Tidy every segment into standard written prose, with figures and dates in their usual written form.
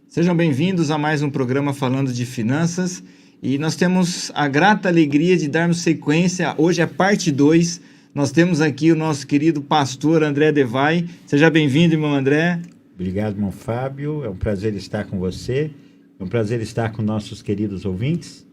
Sejam bem-vindos a mais um programa falando de finanças e nós temos a grata alegria de darmos sequência. Hoje é parte 2. Nós temos aqui o nosso querido pastor André Devay. Seja bem-vindo, irmão André. Obrigado, irmão Fábio. É um prazer estar com você. É um prazer estar com nossos queridos ouvintes.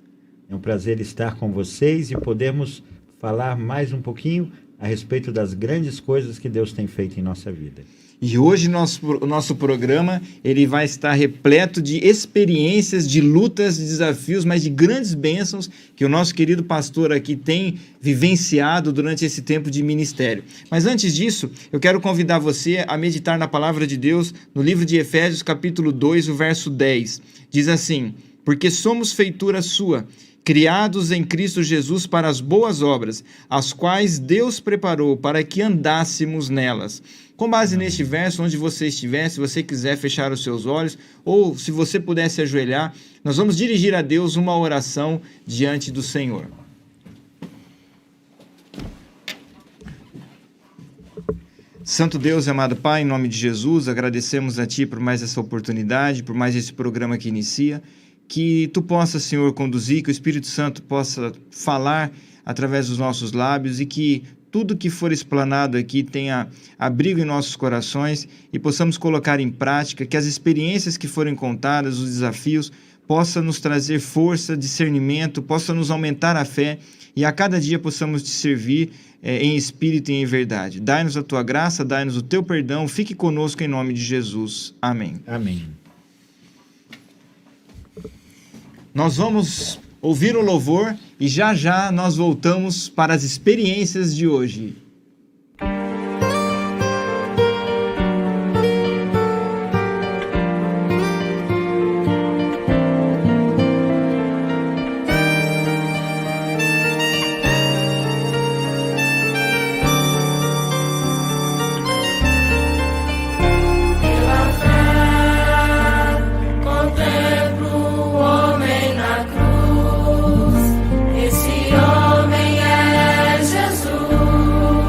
É um prazer estar com vocês e podermos falar mais um pouquinho a respeito das grandes coisas que Deus tem feito em nossa vida. E hoje o nosso programa ele vai estar repleto de experiências, de lutas, de desafios, mas de grandes bênçãos que o nosso querido pastor aqui tem vivenciado durante esse tempo de ministério. Mas antes disso, eu quero convidar você a meditar na palavra de Deus no livro de Efésios, capítulo 2, o verso 10. Diz assim: porque somos feitura sua, criados em Cristo Jesus para as boas obras, as quais Deus preparou para que andássemos nelas. Com base neste verso, onde você estiver, se você quiser fechar os seus olhos, ou se você puder se ajoelhar, nós vamos dirigir a Deus uma oração diante do Senhor. Santo Deus e amado Pai, em nome de Jesus, agradecemos a Ti por mais essa oportunidade, por mais esse programa que inicia. Que Tu possa, Senhor, conduzir, que o Espírito Santo possa falar através dos nossos lábios e que tudo que for explanado aqui tenha abrigo em nossos corações e possamos colocar em prática, que as experiências que forem contadas, os desafios, possam nos trazer força, discernimento, possam nos aumentar a fé e a cada dia possamos Te servir em espírito e em verdade. Dai-nos a Tua graça, dai-nos o Teu perdão, fique conosco em nome de Jesus. Amém. Amém. Nós vamos ouvir o louvor e já já nós voltamos para as experiências de hoje. Esse homem é Jesus.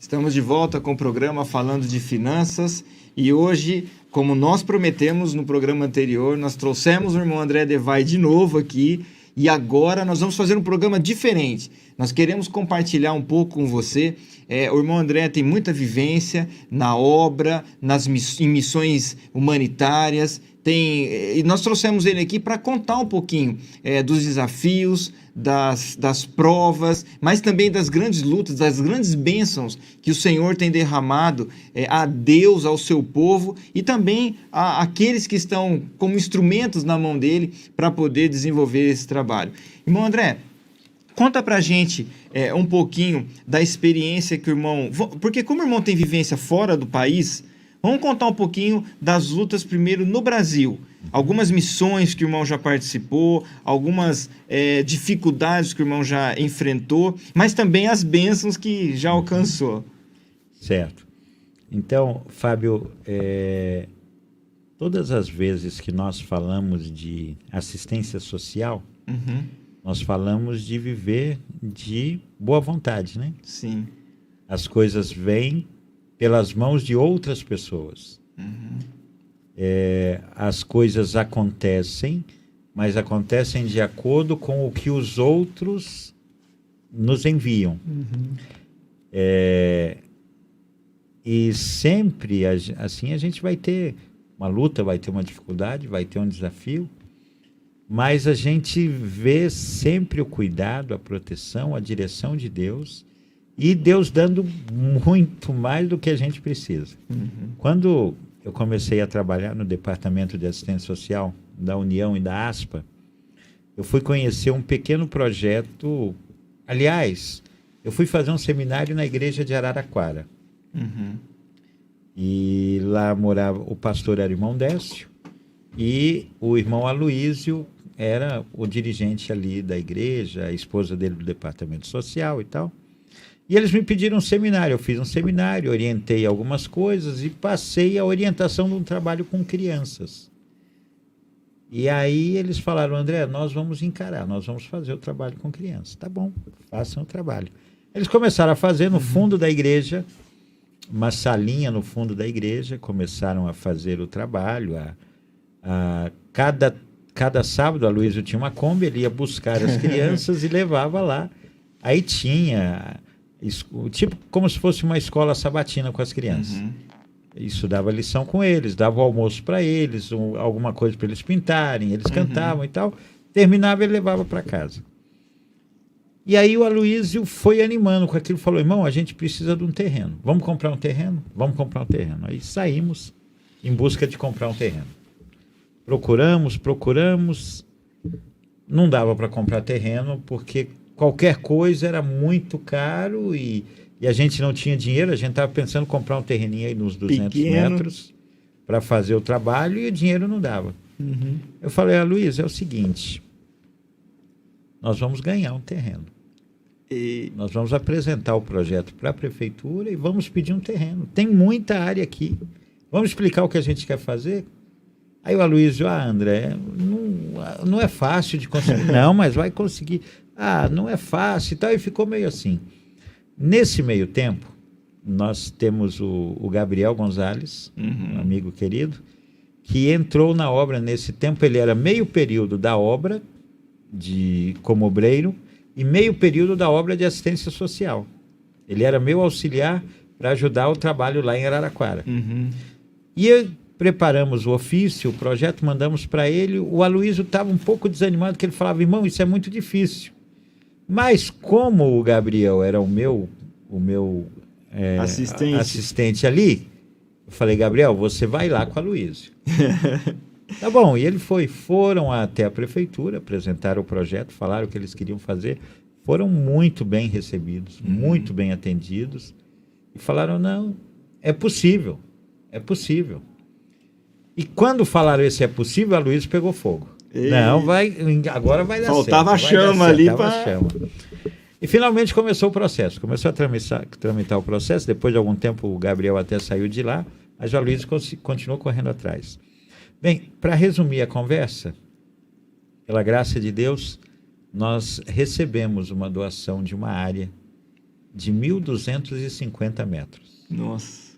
Estamos de volta com o programa falando de finanças e hoje, como nós prometemos no programa anterior, nós trouxemos o irmão André Devay de novo aqui e agora nós vamos fazer um programa diferente. Nós queremos compartilhar um pouco com você. O irmão André tem muita vivência na obra, em missões humanitárias, e nós trouxemos ele aqui para contar um pouquinho dos desafios, das provas, mas também das grandes lutas, das grandes bênçãos que o Senhor tem derramado a Deus, ao seu povo e também àqueles que estão como instrumentos na mão dele para poder desenvolver esse trabalho. Irmão André, conta pra gente um pouquinho da experiência que o irmão... Porque como o irmão tem vivência fora do país, vamos contar um pouquinho das lutas primeiro no Brasil. Algumas missões que o irmão já participou, algumas dificuldades que o irmão já enfrentou, mas também as bênçãos que já alcançou. Certo. Então, Fábio, todas as vezes que nós falamos de assistência social, nós falamos de viver de boa vontade, né? Sim. As coisas vêm pelas mãos de outras pessoas. As coisas acontecem, mas acontecem de acordo com o que os outros nos enviam. E sempre, assim, a gente vai ter uma luta, vai ter uma dificuldade, vai ter um desafio, mas a gente vê sempre o cuidado, a proteção, a direção de Deus, e Deus dando muito mais do que a gente precisa. Quando eu comecei a trabalhar no Departamento de Assistência Social da União e da ASPA, eu fui conhecer um pequeno projeto. Aliás, eu fui fazer um seminário na igreja de Araraquara. E lá morava, o pastor era o irmão Décio, e o irmão Aloísio era o dirigente ali da igreja, a esposa dele do departamento social e tal. E eles me pediram um seminário. Eu fiz um seminário, orientei algumas coisas e passei a orientação de um trabalho com crianças. E aí eles falaram: André, nós vamos encarar, nós vamos fazer o trabalho com crianças. Tá bom, façam o trabalho. Eles começaram a fazer no fundo da igreja, uma salinha no fundo da igreja, começaram a fazer o trabalho. Cada sábado, a Luísa tinha uma Kombi, ele ia buscar as crianças e levava lá. Aí tinha, tipo, como se fosse uma escola sabatina com as crianças. Isso dava lição com eles, dava o almoço para eles, alguma coisa para eles pintarem, eles cantavam e tal. Terminava, ele levava para casa. E aí o Aloísio foi animando com aquilo, falou: irmão, a gente precisa de um terreno. Vamos comprar um terreno? Vamos comprar um terreno. Aí saímos em busca de comprar um terreno. Procuramos, não dava para comprar terreno, porque qualquer coisa era muito caro e a gente não tinha dinheiro. A gente estava pensando em comprar um terreninho aí nos 200 metros para fazer o trabalho e o dinheiro não dava. Eu falei: Luiz, é o seguinte, nós vamos ganhar um terreno. Nós vamos apresentar o projeto para a prefeitura e vamos pedir um terreno. Tem muita área aqui. Vamos explicar o que a gente quer fazer? Aí o Aloísio: André, não é fácil de conseguir. Não, mas vai conseguir. Não é fácil e tal. E ficou meio assim. Nesse meio tempo, nós temos o Gabriel Gonzalez, um amigo querido, que entrou na obra nesse tempo. Ele era meio período da obra como obreiro e meio período da obra de assistência social. Ele era meu auxiliar para ajudar o trabalho lá em Araraquara. E preparamos o ofício, o projeto, mandamos para ele. O Aloísio estava um pouco desanimado, porque ele falava: irmão, isso é muito difícil. Mas como o Gabriel era o meu assistente ali, eu falei: Gabriel, você vai lá com o Aloísio. Tá bom, e ele foram até a prefeitura, apresentaram o projeto, falaram o que eles queriam fazer, foram muito bem recebidos, muito bem atendidos, e falaram: não, é possível. E quando falaram esse é possível, a Luísa pegou fogo. Não, agora vai dar certo. Faltava a chama ali para... E finalmente começou o processo, começou a tramitar o processo. Depois de algum tempo o Gabriel até saiu de lá, mas a Luísa continuou correndo atrás. Bem, para resumir a conversa, pela graça de Deus, nós recebemos uma doação de uma área de 1.250 metros. Nossa.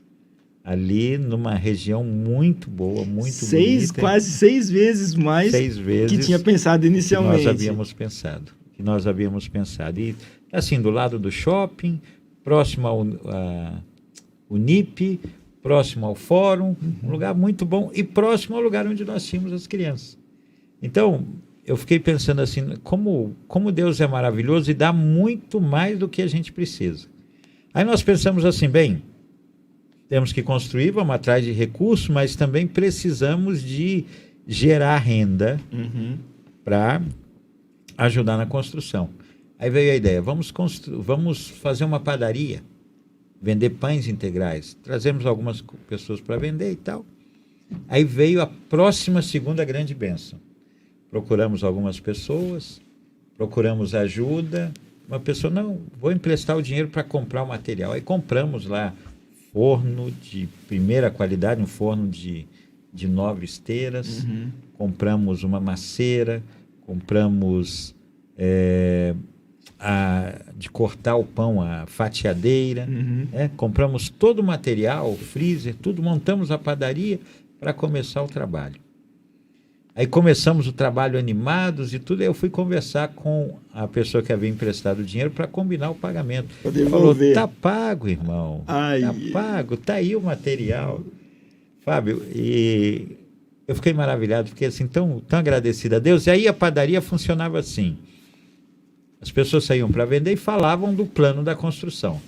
Ali numa região muito boa, muito bonita. Quase 6 vezes mais 6 vezes que tinha pensado inicialmente. Que nós havíamos pensado. E assim, do lado do shopping, próximo ao Unip, próximo ao fórum, um lugar muito bom e próximo ao lugar onde nós tínhamos as crianças. Então, eu fiquei pensando assim, como Deus é maravilhoso e dá muito mais do que a gente precisa. Aí nós pensamos assim, bem, temos que construir, vamos atrás de recursos, mas também precisamos de gerar renda para ajudar na construção. Aí veio a ideia, vamos fazer uma padaria, vender pães integrais. Trazemos algumas pessoas para vender e tal. Aí veio a próxima segunda grande bênção. Procuramos algumas pessoas, procuramos ajuda. Uma pessoa, não, vou emprestar o dinheiro para comprar o material. Aí compramos lá forno de primeira qualidade, um forno de 9 esteiras, compramos uma maceira, compramos de cortar o pão, a fatiadeira, compramos todo o material, freezer, tudo, montamos a padaria para começar o trabalho. Aí começamos o trabalho animados e tudo, aí eu fui conversar com a pessoa que havia emprestado o dinheiro para combinar o pagamento. Falou, tá pago, irmão, tá pago, tá aí o material. Fábio, e eu fiquei maravilhado, fiquei assim, tão agradecido a Deus. E aí a padaria funcionava assim, as pessoas saíam para vender e falavam do plano da construção.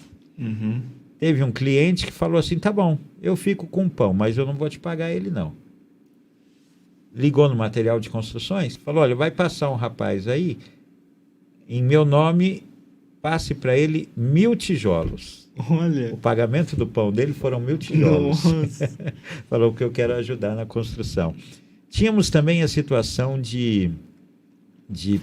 Teve um cliente que falou assim, tá bom, eu fico com o pão, mas eu não vou te pagar ele não. Ligou no material de construções, falou, olha, vai passar um rapaz aí, em meu nome, passe para ele 1.000 tijolos. Olha. O pagamento do pão dele foram 1.000 tijolos. Falou que eu quero ajudar na construção. Tínhamos também a situação de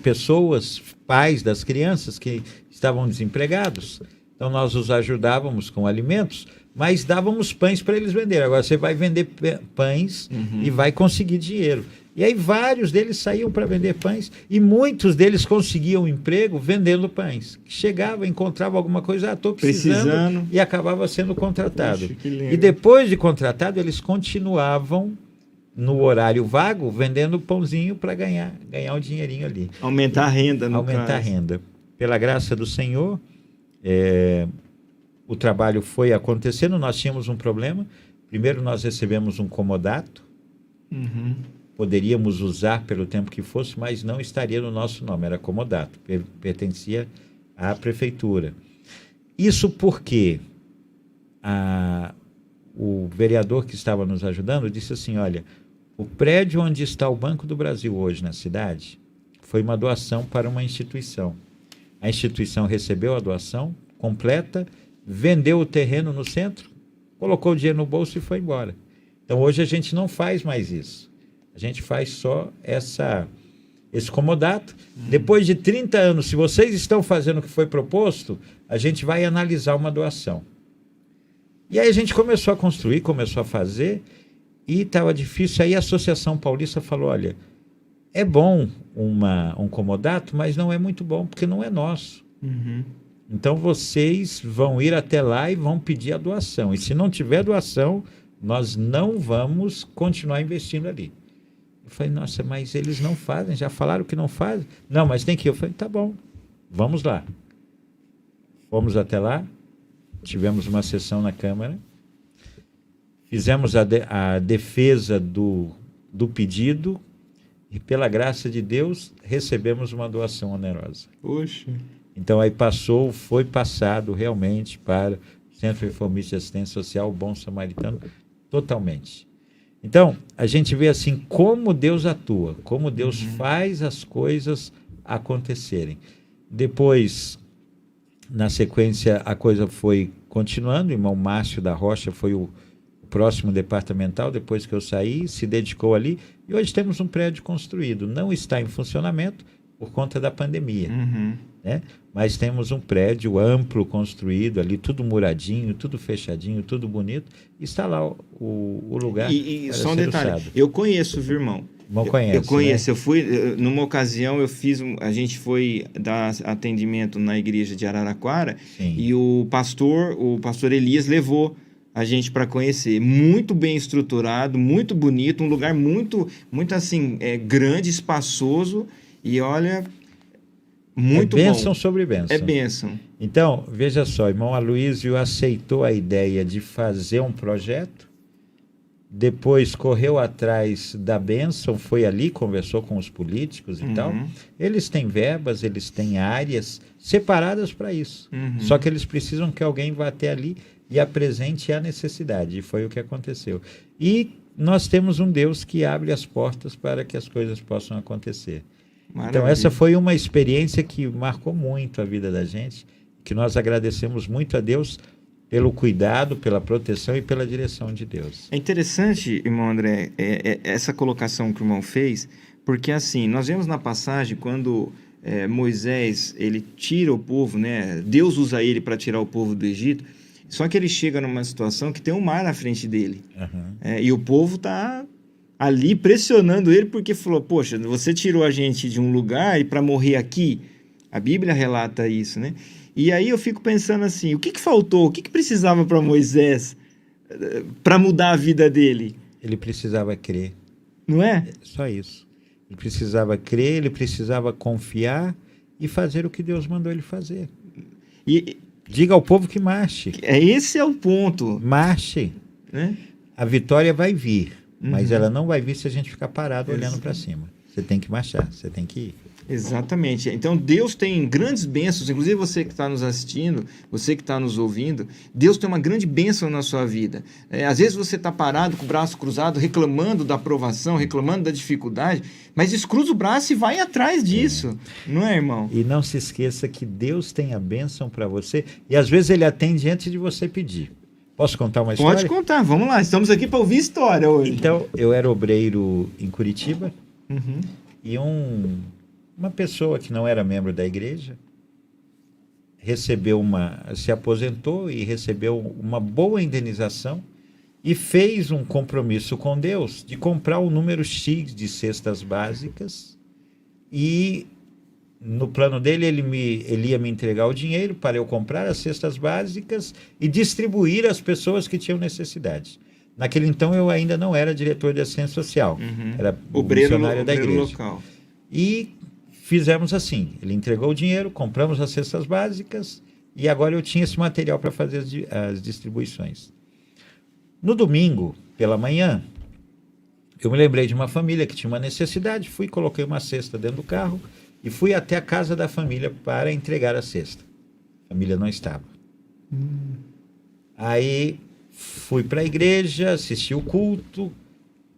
pessoas, pais das crianças que estavam desempregados. Então nós os ajudávamos com alimentos, mas dávamos pães para eles venderem. Agora você vai vender pães e vai conseguir dinheiro. E aí vários deles saíam para vender pães e muitos deles conseguiam emprego vendendo pães. Chegava, encontrava alguma coisa, estou precisando, e acabava sendo contratado. Poxa, e depois de contratado, eles continuavam no horário vago, vendendo pãozinho para ganhar um dinheirinho ali. Aumentar a renda, no Aumentar caso. a renda. Pela graça do Senhor, o trabalho foi acontecendo, nós tínhamos um problema. Primeiro nós recebemos um comodato, poderíamos usar pelo tempo que fosse, mas não estaria no nosso nome, era comodato, pertencia à prefeitura. Isso porque o vereador que estava nos ajudando disse assim, olha, o prédio onde está o Banco do Brasil hoje na cidade foi uma doação para uma instituição. A instituição recebeu a doação completa, vendeu o terreno no centro, colocou o dinheiro no bolso e foi embora. Então hoje a gente não faz mais isso. A gente faz só esse comodato. Depois de 30 anos, se vocês estão fazendo o que foi proposto, a gente vai analisar uma doação. E aí a gente começou a construir, começou a fazer, e estava difícil. Aí a Associação Paulista falou, olha, é bom um comodato, mas não é muito bom, porque não é nosso. Então vocês vão ir até lá e vão pedir a doação. E se não tiver doação, nós não vamos continuar investindo ali. Eu falei, nossa, mas eles não fazem, já falaram que não fazem. Não, mas tem que ir. Eu falei, tá bom, vamos lá. Fomos até lá, tivemos uma sessão na Câmara, fizemos a defesa do pedido e, pela graça de Deus, recebemos uma doação onerosa. Poxa. Então aí foi passado realmente para o Centro Reformista de Assistência Social, o Bom Samaritano, totalmente. Então, a gente vê assim como Deus atua, como Deus faz as coisas acontecerem. Depois, na sequência, a coisa foi continuando, o irmão Márcio da Rocha foi o próximo departamental, depois que eu saí, se dedicou ali, e hoje temos um prédio construído. Não está em funcionamento por conta da pandemia, né? Mas temos um prédio amplo construído ali, tudo muradinho, tudo fechadinho, tudo bonito, e está lá o lugar. E só um detalhe, eu conheço, viu, irmão? Irmão conhece, Eu conheço, né? eu fui, numa ocasião a gente foi dar atendimento na igreja de Araraquara Sim. e o pastor Elias levou a gente para conhecer. Muito bem estruturado, muito bonito, um lugar muito, muito assim, grande, espaçoso e olha, É muito bom. bênção sobre É bênção. bênção. Então, veja só, irmão Aloysio aceitou a ideia de fazer um projeto, depois correu atrás da bênção, foi ali, conversou com os políticos e tal. Uhum, Eles têm verbas, eles têm áreas separadas para isso. uhum. Só que eles precisam que alguém vá até ali e apresente a necessidade. E foi o que aconteceu. E nós temos um Deus que abre as portas para que as coisas possam acontecer. Então, essa Maravilha. foi uma experiência que marcou muito a vida da gente, que nós agradecemos muito a Deus pelo cuidado, pela proteção e pela direção de Deus. É interessante, irmão André, essa colocação que o irmão fez, porque assim, nós vemos na passagem quando Moisés, ele tira o povo, né? Deus usa ele para tirar o povo do Egito, só que ele chega numa situação que tem um mar na frente dele. Uhum. E o povo está ali pressionando ele porque falou, poxa, você tirou a gente de um lugar e para morrer aqui? A Bíblia relata isso, né? E aí eu fico pensando assim, o que faltou? O que precisava para Moisés para mudar a vida dele? Ele precisava crer, Não é? só isso. Ele precisava crer, ele precisava confiar e fazer o que Deus mandou ele fazer. E Diga ao povo que marche. esse é o ponto, Marche. né? A vitória vai vir, mas Uhum. ela não vai vir se a gente ficar parado olhando Exato. para cima. Você tem que marchar, você tem que ir. Exatamente. Então Deus tem grandes bênçãos, inclusive você que está nos assistindo, você que está nos ouvindo, Deus tem uma grande bênção na sua vida. Às vezes você está parado com o braço cruzado, reclamando da aprovação, reclamando da dificuldade, mas descruza o braço e vai atrás disso, não é, irmão? E não se esqueça que Deus tem a bênção para você e às vezes ele atende antes de você pedir. Posso contar uma história? Pode contar, vamos lá, estamos aqui para ouvir história hoje. Então, eu era obreiro em Curitiba Uhum. e uma pessoa que não era membro da igreja se aposentou e recebeu uma boa indenização e fez um compromisso com Deus de comprar um número X de cestas básicas e no plano dele ele ia me entregar o dinheiro para eu comprar as cestas básicas e distribuir às pessoas que tinham necessidade. Naquele então eu ainda não era diretor de assistência social, Uhum. era Obreiro missionário da igreja. local. E fizemos assim, ele entregou o dinheiro, compramos as cestas básicas e agora eu tinha esse material para fazer as distribuições. No domingo, pela manhã, eu me lembrei de uma família que tinha uma necessidade, coloquei uma cesta dentro do carro e fui até a casa da família para entregar a cesta. A família não estava. Aí fui para a igreja, assisti o culto.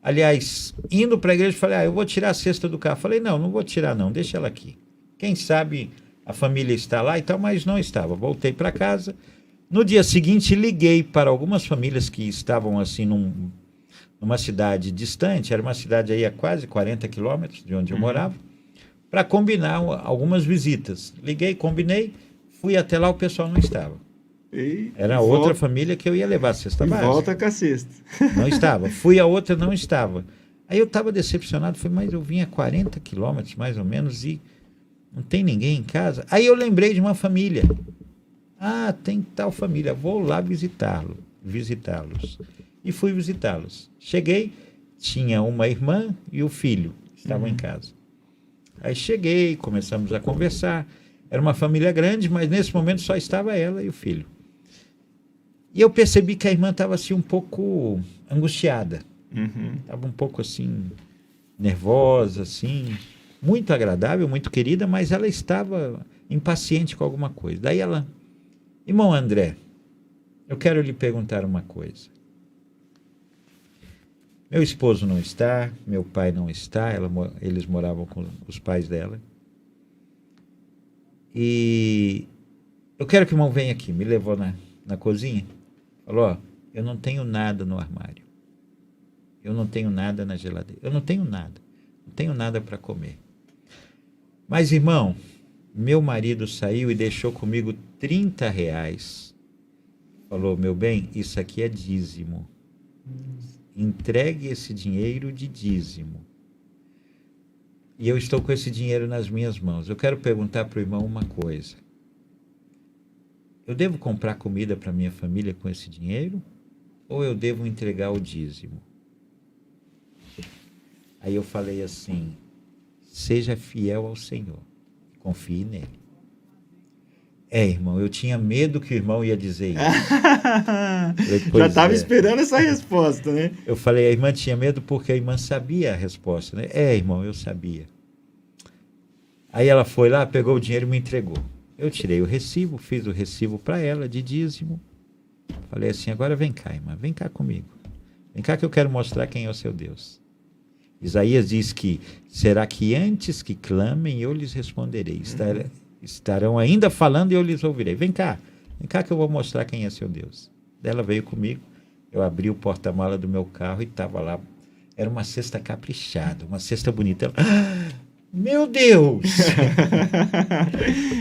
Aliás, indo para a igreja, falei, eu vou tirar a cesta do carro. Falei, não vou tirar não, deixa ela aqui. Quem sabe a família está lá e tal, mas não estava. Voltei para casa. No dia seguinte, liguei para algumas famílias que estavam assim numa cidade distante, era uma cidade aí a quase 40 quilômetros de onde eu morava, para combinar algumas visitas. Liguei, combinei, fui até lá, o pessoal não estava. Era outra família que eu ia levar a cesta básica. Volta com a cesta. Não estava. Fui a outra, não estava. Aí eu estava decepcionado, mas eu vim a 40 quilômetros mais ou menos e não tem ninguém em casa. Aí eu lembrei de uma família. Tem tal família, vou lá visitá-los. E fui visitá-los. Cheguei, tinha uma irmã e o filho, estavam em casa. Aí cheguei, começamos a conversar. Era uma família grande, mas nesse momento só estava ela e o filho. E eu percebi que a irmã estava assim um pouco angustiada. Estava um pouco assim, nervosa, assim, muito agradável, muito querida, mas ela estava impaciente com alguma coisa. Daí ela, irmão André, eu quero lhe perguntar uma coisa. Meu esposo não está, meu pai não está, eles moravam com os pais dela. E eu quero que o irmão venha aqui. Me levou na cozinha. Falou, eu não tenho nada no armário. Eu não tenho nada na geladeira. Eu não tenho nada. Não tenho nada para comer. Mas, irmão, meu marido saiu e deixou comigo R$30. Falou, meu bem, isso aqui é dízimo. Entregue esse dinheiro de dízimo. e eu estou com esse dinheiro nas minhas mãos. Eu quero perguntar para o irmão uma coisa. Eu devo comprar comida para minha família com esse dinheiro? Ou eu devo entregar o dízimo? Aí eu falei assim, seja fiel ao Senhor, confie nele. Irmão, eu tinha medo que o irmão ia dizer isso. Já estava esperando essa resposta, né? Eu falei, a irmã tinha medo porque a irmã sabia a resposta, né? Irmão, eu sabia. Aí ela foi lá, pegou o dinheiro e me entregou. Eu tirei o recibo, fiz o recibo para ela de dízimo. Falei assim, agora vem cá, irmã, vem cá comigo. Vem cá que eu quero mostrar quem é o seu Deus. Isaías diz que, será que antes que clamem eu lhes responderei. Estarão ainda falando e eu lhes ouvirei. Vem cá que eu vou mostrar quem é seu Deus. Ela veio comigo, eu abri o porta-mala do meu carro e estava lá. Era uma cesta caprichada, uma cesta bonita. Ela, meu Deus!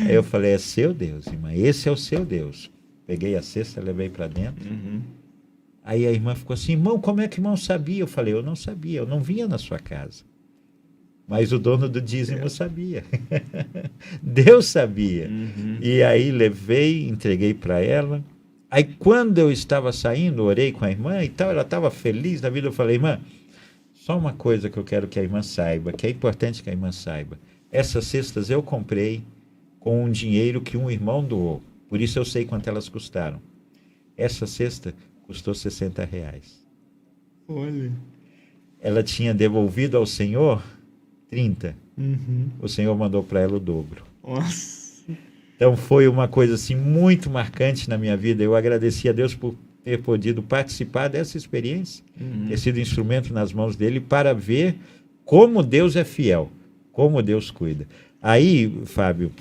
Aí eu falei, é seu Deus, irmã, esse é o seu Deus. Peguei a cesta, levei para dentro. Aí a irmã ficou assim, irmão, como é que o irmão sabia? Eu falei, eu não sabia, eu não vinha na sua casa. Mas o dono do dízimo sabia. Deus sabia. E aí levei, entreguei para ela. Aí quando eu estava saindo, orei com a irmã e tal, ela estava feliz da vida. Eu falei, irmã, só uma coisa que eu quero que a irmã saiba, que é importante que a irmã saiba. Essas cestas eu comprei com um dinheiro que um irmão doou. Por isso eu sei quanto elas custaram. Essa cesta custou R$60. Olha. Ela tinha devolvido ao Senhor 30. O Senhor mandou para ela o dobro. Nossa. Então foi uma coisa assim muito marcante na minha vida. Eu agradeci a Deus por ter podido participar dessa experiência, ter sido instrumento nas mãos dele para ver como Deus é fiel, como Deus cuida. Aí, Fábio,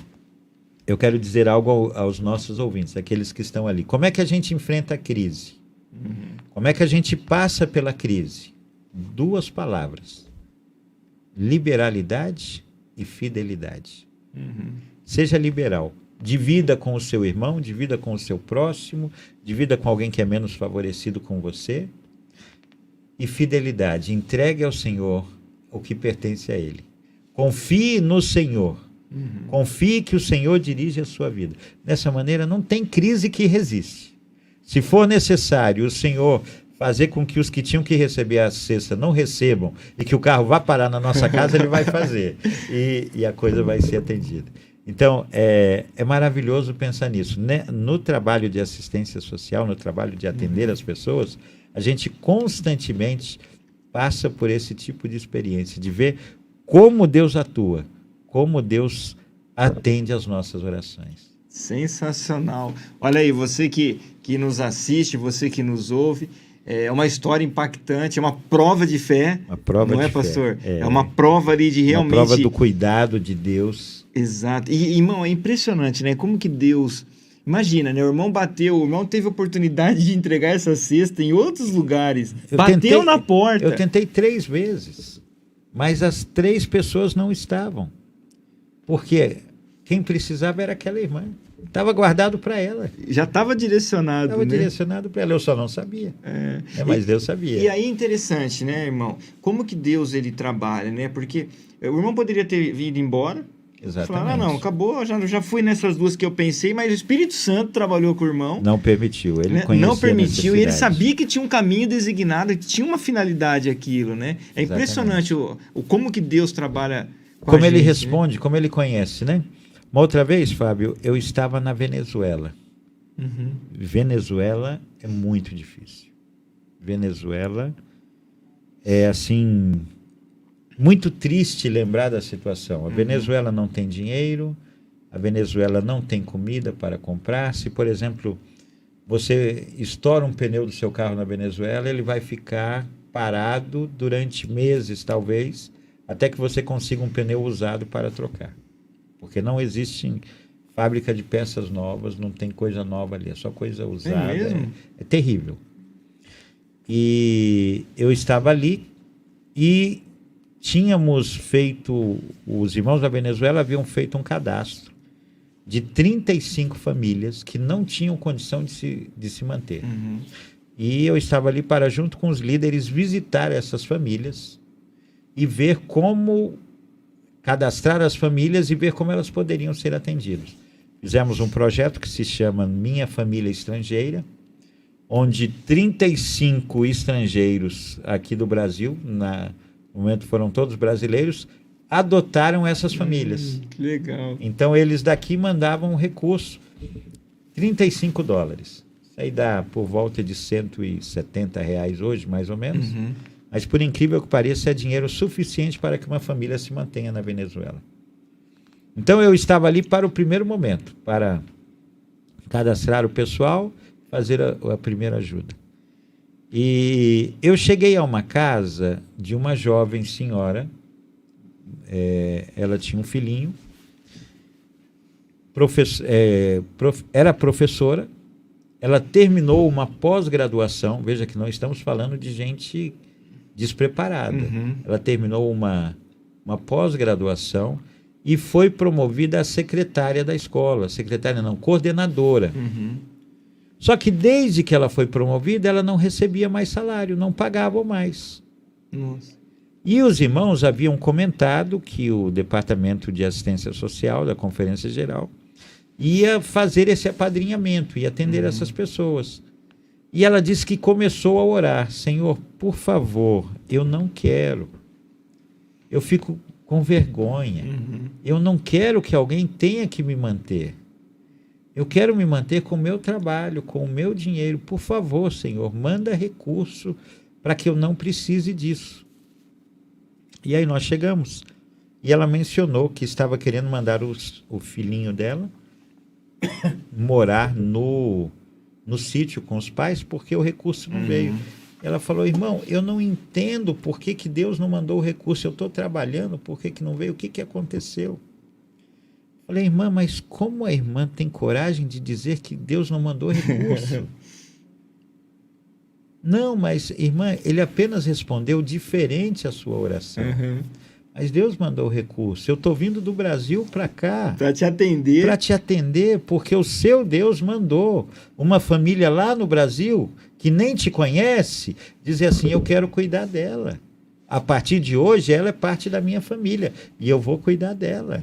eu quero dizer algo aos nossos ouvintes, aqueles que estão ali. Como é que a gente enfrenta a crise? Como é que a gente passa pela crise? 2 palavras: liberalidade e fidelidade. Seja liberal. Divida com o seu irmão, divida com o seu próximo, divida com alguém que é menos favorecido com você. E fidelidade. Entregue ao Senhor o que pertence a Ele. Confie no Senhor. Confie que o Senhor dirige a sua vida. Dessa maneira, não tem crise que resiste. Se for necessário o Senhor fazer com que os que tinham que receber a cesta não recebam e que o carro vá parar na nossa casa, Ele vai fazer. E a coisa vai ser atendida. Então, é maravilhoso pensar nisso. Né? No trabalho de assistência social, no trabalho de atender as pessoas, a gente constantemente passa por esse tipo de experiência, de ver como Deus atua, como Deus atende às nossas orações. Sensacional. Olha aí, você que nos assiste, você que nos ouve, é uma história impactante, é uma prova de fé. Uma prova não de é, pastor? Fé. É uma prova ali de realmente... Uma prova do cuidado de Deus. Exato. E, irmão, é impressionante, né? Como que Deus... Imagina, né? O irmão teve a oportunidade de entregar essa cesta em outros lugares. Bateu na porta. Eu tentei 3 vezes, mas as 3 pessoas não estavam. Porque quem precisava era aquela irmã. Estava guardado para ela. Já estava direcionado, Estava direcionado para ela, eu só não sabia. Mas Deus sabia. E aí é interessante, né, irmão? Como que Deus ele trabalha, né? Porque o irmão poderia ter vindo embora. Exatamente. Falar, não, acabou, já fui nessas 2 que eu pensei, mas o Espírito Santo trabalhou com o irmão. Não permitiu, ele conhecia. Não permitiu, e ele sabia que tinha um caminho designado, que tinha uma finalidade aquilo, né? É impressionante como que Deus trabalha com como a gente, ele responde, né? Como ele conhece, né? Uma outra vez, Fábio, eu estava na Venezuela. Venezuela é muito difícil. Venezuela é assim... Muito triste lembrar da situação. A Venezuela não tem dinheiro, a Venezuela não tem comida para comprar. Se, por exemplo, você estoura um pneu do seu carro na Venezuela, ele vai ficar parado durante meses, talvez, até que você consiga um pneu usado para trocar. Porque não existe fábrica de peças novas, não tem coisa nova ali, é só coisa usada. É mesmo? É terrível. E eu estava ali e... tínhamos feito, os irmãos da Venezuela haviam feito um cadastro de 35 famílias que não tinham condição de se manter. E eu estava ali para, junto com os líderes, visitar essas famílias e ver como cadastrar as famílias e ver como elas poderiam ser atendidas. Fizemos um projeto que se chama Minha Família Estrangeira, onde 35 estrangeiros aqui do Brasil, no momento foram todos brasileiros, adotaram essas famílias. Que legal. Então eles daqui mandavam um recurso, $35. Isso aí dá por volta de R$170 hoje, mais ou menos. Mas por incrível que pareça, é dinheiro suficiente para que uma família se mantenha na Venezuela. Então eu estava ali para o primeiro momento, para cadastrar o pessoal, fazer a primeira ajuda. E eu cheguei a uma casa de uma jovem senhora, ela tinha um filhinho, era professora, ela terminou uma pós-graduação, veja que não estamos falando de gente despreparada, ela terminou uma pós-graduação e foi promovida a secretária da escola, secretária não, coordenadora. Só que desde que ela foi promovida, ela não recebia mais salário, não pagavam mais. Nossa. E os irmãos haviam comentado que o Departamento de Assistência Social da Conferência Geral ia fazer esse apadrinhamento, ia atender essas pessoas. E ela disse que começou a orar: Senhor, por favor, eu não quero. Eu fico com vergonha. Eu não quero que alguém tenha que me manter. Eu quero me manter com o meu trabalho, com o meu dinheiro. Por favor, Senhor, manda recurso para que eu não precise disso. E aí nós chegamos. E ela mencionou que estava querendo mandar o filhinho dela morar no sítio com os pais, porque o recurso não veio. Ela falou: irmão, eu não entendo por que Deus não mandou o recurso. Eu estou trabalhando, por que não veio? O que aconteceu? Falei: irmã, mas como a irmã tem coragem de dizer que Deus não mandou recurso? Não, mas irmã, ele apenas respondeu diferente a sua oração. Mas Deus mandou o recurso. Eu estou vindo do Brasil para cá. Para te atender. Para te atender, porque o seu Deus mandou uma família lá no Brasil que nem te conhece, dizer assim: eu quero cuidar dela. A partir de hoje, ela é parte da minha família e eu vou cuidar dela.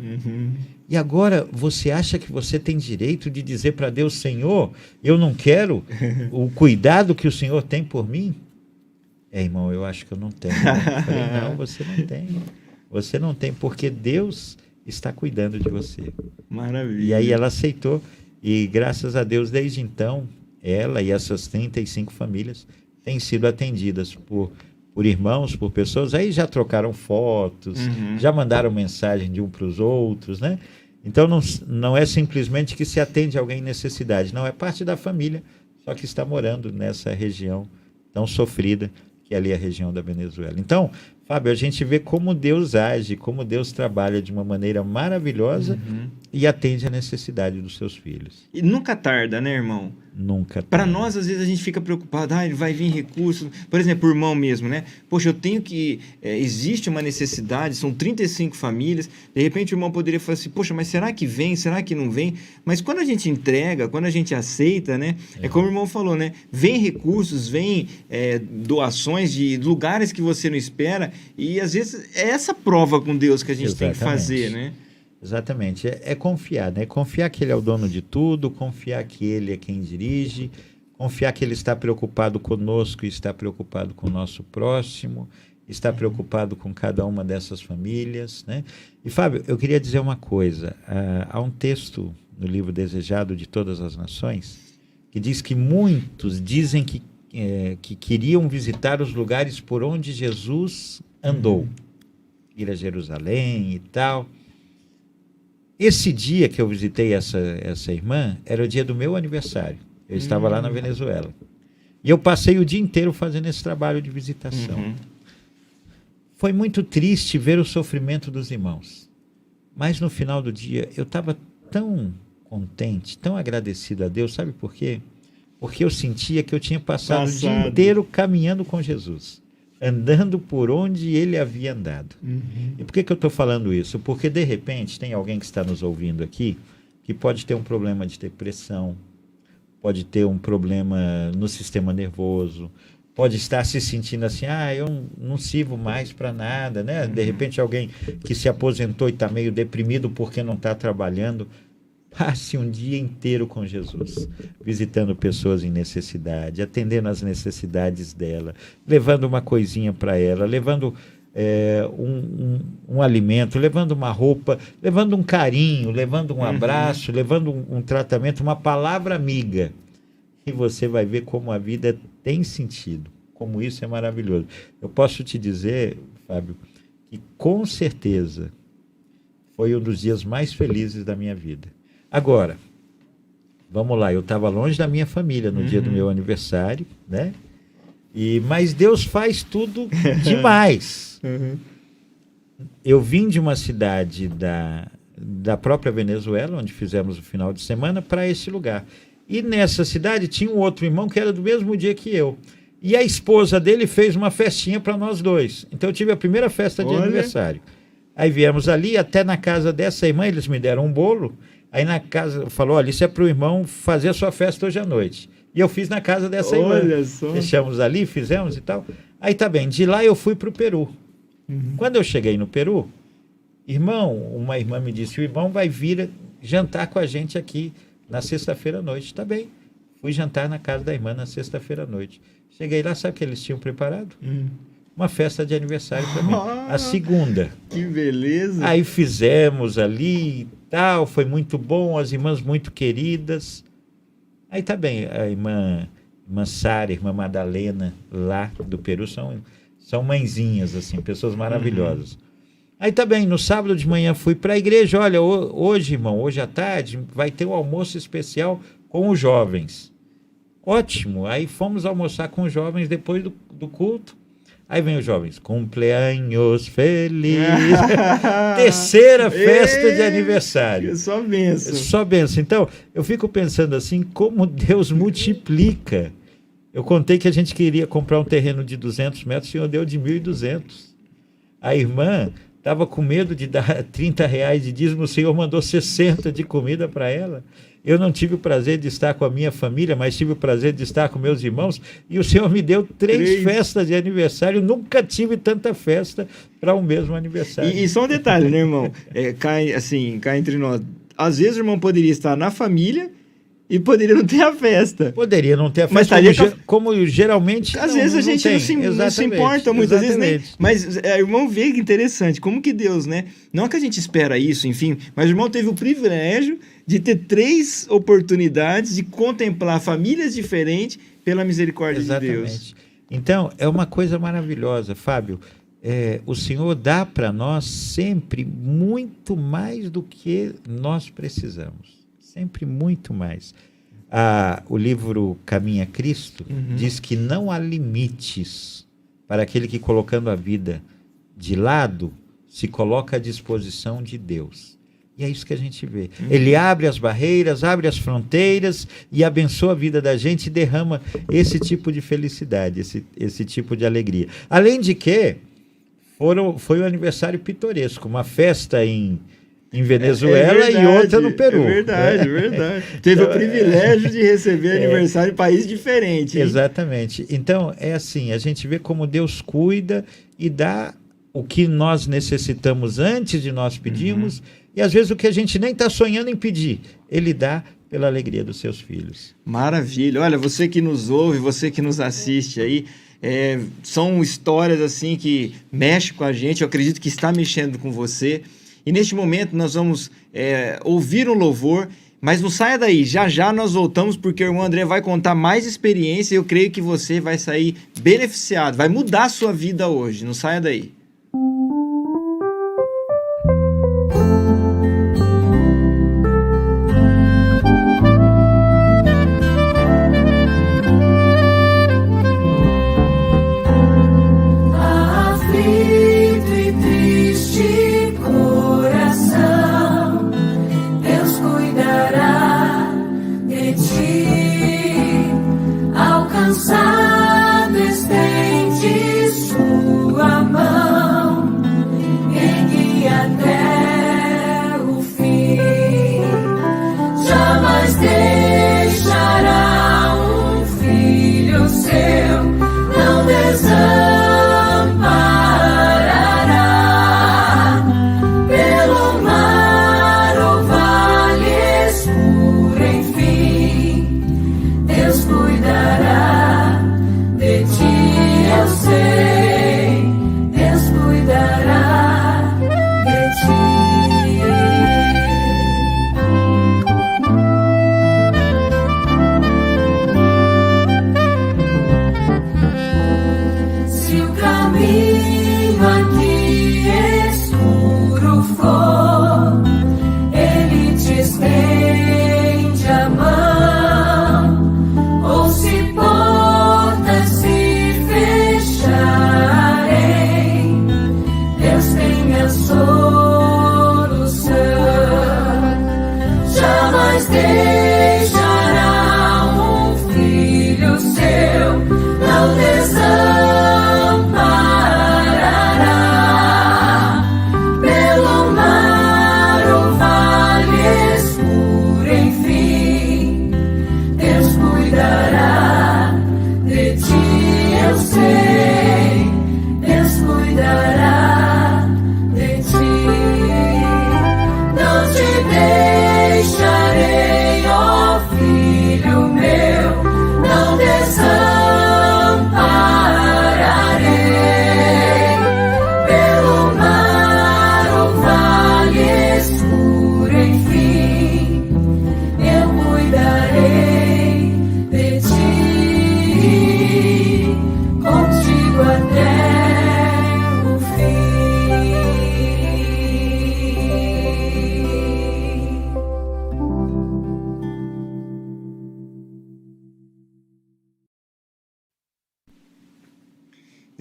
E agora, você acha que você tem direito de dizer para Deus: Senhor, eu não quero o cuidado que o Senhor tem por mim? Irmão, eu acho que eu não tenho. Eu falei: não, você não tem. Você não tem, porque Deus está cuidando de você. Maravilha. E aí ela aceitou, e graças a Deus, desde então, ela e essas 35 famílias têm sido atendidas por irmãos, por pessoas. Aí já trocaram fotos, já mandaram mensagem de um para os outros, né? Então não é simplesmente que se atende alguém em necessidade, não, é parte da família, só que está morando nessa região tão sofrida que ali é a região da Venezuela. Então, Fábio, a gente vê como Deus age, como Deus trabalha de uma maneira maravilhosa e atende a necessidade dos seus filhos. E nunca tarda, né, irmão? Nunca tarda. Para nós, às vezes, a gente fica preocupado: vai vir recurso. Por exemplo, o irmão mesmo, né? Poxa, eu tenho que... existe uma necessidade, são 35 famílias. De repente, o irmão poderia falar assim: poxa, mas será que vem? Será que não vem? Mas quando a gente entrega, quando a gente aceita, né? É como o irmão falou, né? Vem recursos, vem doações de lugares que você não espera. E, às vezes, é essa prova com Deus que a gente tem que fazer, né? Exatamente, é confiar, né? Confiar que Ele é o dono de tudo, confiar que Ele é quem dirige, confiar que Ele está preocupado conosco e está preocupado com o nosso próximo, está preocupado com cada uma dessas famílias, né? E, Fábio, eu queria dizer uma coisa: há um texto no livro Desejado de Todas as Nações que diz que muitos dizem que queriam visitar os lugares por onde Jesus andou, ir a Jerusalém e tal. Esse dia que eu visitei essa irmã era o dia do meu aniversário. Eu estava lá na Venezuela. E eu passei o dia inteiro fazendo esse trabalho de visitação. Foi muito triste ver o sofrimento dos irmãos. Mas no final do dia eu estava tão contente, tão agradecido a Deus. Sabe por quê? Porque eu sentia que eu tinha passado o dia inteiro caminhando com Jesus, andando por onde ele havia andado. E por que eu estou falando isso? Porque, de repente, tem alguém que está nos ouvindo aqui que pode ter um problema de depressão, pode ter um problema no sistema nervoso, pode estar se sentindo assim, eu não sirvo mais para nada, né? De repente alguém que se aposentou e está meio deprimido porque não está trabalhando. Passe um dia inteiro com Jesus, visitando pessoas em necessidade, atendendo às necessidades dela, levando uma coisinha para ela, levando um alimento, levando uma roupa, levando um carinho, levando um abraço, levando um tratamento, uma palavra amiga. E você vai ver como a vida tem sentido, como isso é maravilhoso. Eu posso te dizer, Fábio, que com certeza foi um dos dias mais felizes da minha vida. Agora, vamos lá, eu estava longe da minha família no dia do meu aniversário, né? Mas Deus faz tudo demais. Eu vim de uma cidade da própria Venezuela, onde fizemos o final de semana, para esse lugar. E nessa cidade tinha um outro irmão que era do mesmo dia que eu. E a esposa dele fez uma festinha para nós dois. Então eu tive a primeira festa de aniversário. Aí viemos ali, até na casa dessa irmã, eles me deram um bolo. Aí na casa, falou, olha, isso é para o irmão fazer a sua festa hoje à noite. E eu fiz na casa dessa irmã. Olha só. Fechamos ali, fizemos e tal. Aí tá bem, de lá eu fui para o Peru. Quando eu cheguei no Peru, uma irmã me disse, o irmão vai vir jantar com a gente aqui na sexta-feira à noite. Tá bem, fui jantar na casa da irmã na sexta-feira à noite. Cheguei lá, sabe o que eles tinham preparado? Uma festa de aniversário para mim, a segunda. Que beleza! Aí fizemos ali e tal, foi muito bom, as irmãs muito queridas. Aí tá bem, a irmã Sara, a irmã Madalena, lá do Peru, são mãezinhas, assim, pessoas maravilhosas. Aí tá bem, no sábado de manhã fui para a igreja, olha, hoje, irmão, hoje à tarde, vai ter um almoço especial com os jovens. Ótimo, aí fomos almoçar com os jovens depois do culto. Aí vem os jovens, cumpleaños feliz. Terceira festa de aniversário. Só benção. Só benção. Então, eu fico pensando assim, como Deus multiplica. Eu contei que a gente queria comprar um terreno de 200 metros, o Senhor deu de 1.200. A irmã estava com medo de dar R$30 de dízimo, o Senhor mandou 60 de comida para ela. Eu não tive o prazer de estar com a minha família, mas tive o prazer de estar com meus irmãos, e o Senhor me deu três festas de aniversário. Nunca tive tanta festa para o mesmo aniversário. E só um detalhe, né, irmão? Cá entre nós. Às vezes o irmão poderia estar na família e poderia não ter a festa. Poderia não ter a Mas festa, como geralmente às vezes a gente não se importa muitas vezes, né? Mas o irmão vê que interessante, como que Deus, né? Não que a gente espera isso, enfim, mas o irmão teve o privilégio de ter 3 oportunidades de contemplar famílias diferentes pela misericórdia de Deus. Então, é uma coisa maravilhosa, Fábio. O Senhor dá para nós sempre muito mais do que nós precisamos. Sempre muito mais. O livro Caminho a Cristo diz que não há limites para aquele que, colocando a vida de lado, se coloca à disposição de Deus. E é isso que a gente vê. Ele abre as barreiras, abre as fronteiras e abençoa a vida da gente e derrama esse tipo de felicidade, esse tipo de alegria. Além de que foi um aniversário pitoresco, uma festa em Venezuela e outra no Peru. É verdade. Teve o privilégio de receber aniversário em país diferente. Hein? Exatamente. Então, é assim, a gente vê como Deus cuida e dá o que nós necessitamos antes de nós pedirmos, e às vezes o que a gente nem está sonhando em pedir, Ele dá pela alegria dos seus filhos. Maravilha. Olha, você que nos ouve, você que nos assiste aí, são histórias assim que mexem com a gente, eu acredito que está mexendo com você. E neste momento nós vamos ouvir um louvor, mas não saia daí, já nós voltamos, porque o irmão André vai contar mais experiência e eu creio que você vai sair beneficiado, vai mudar a sua vida hoje, não saia daí. Cansado, estende sua mão.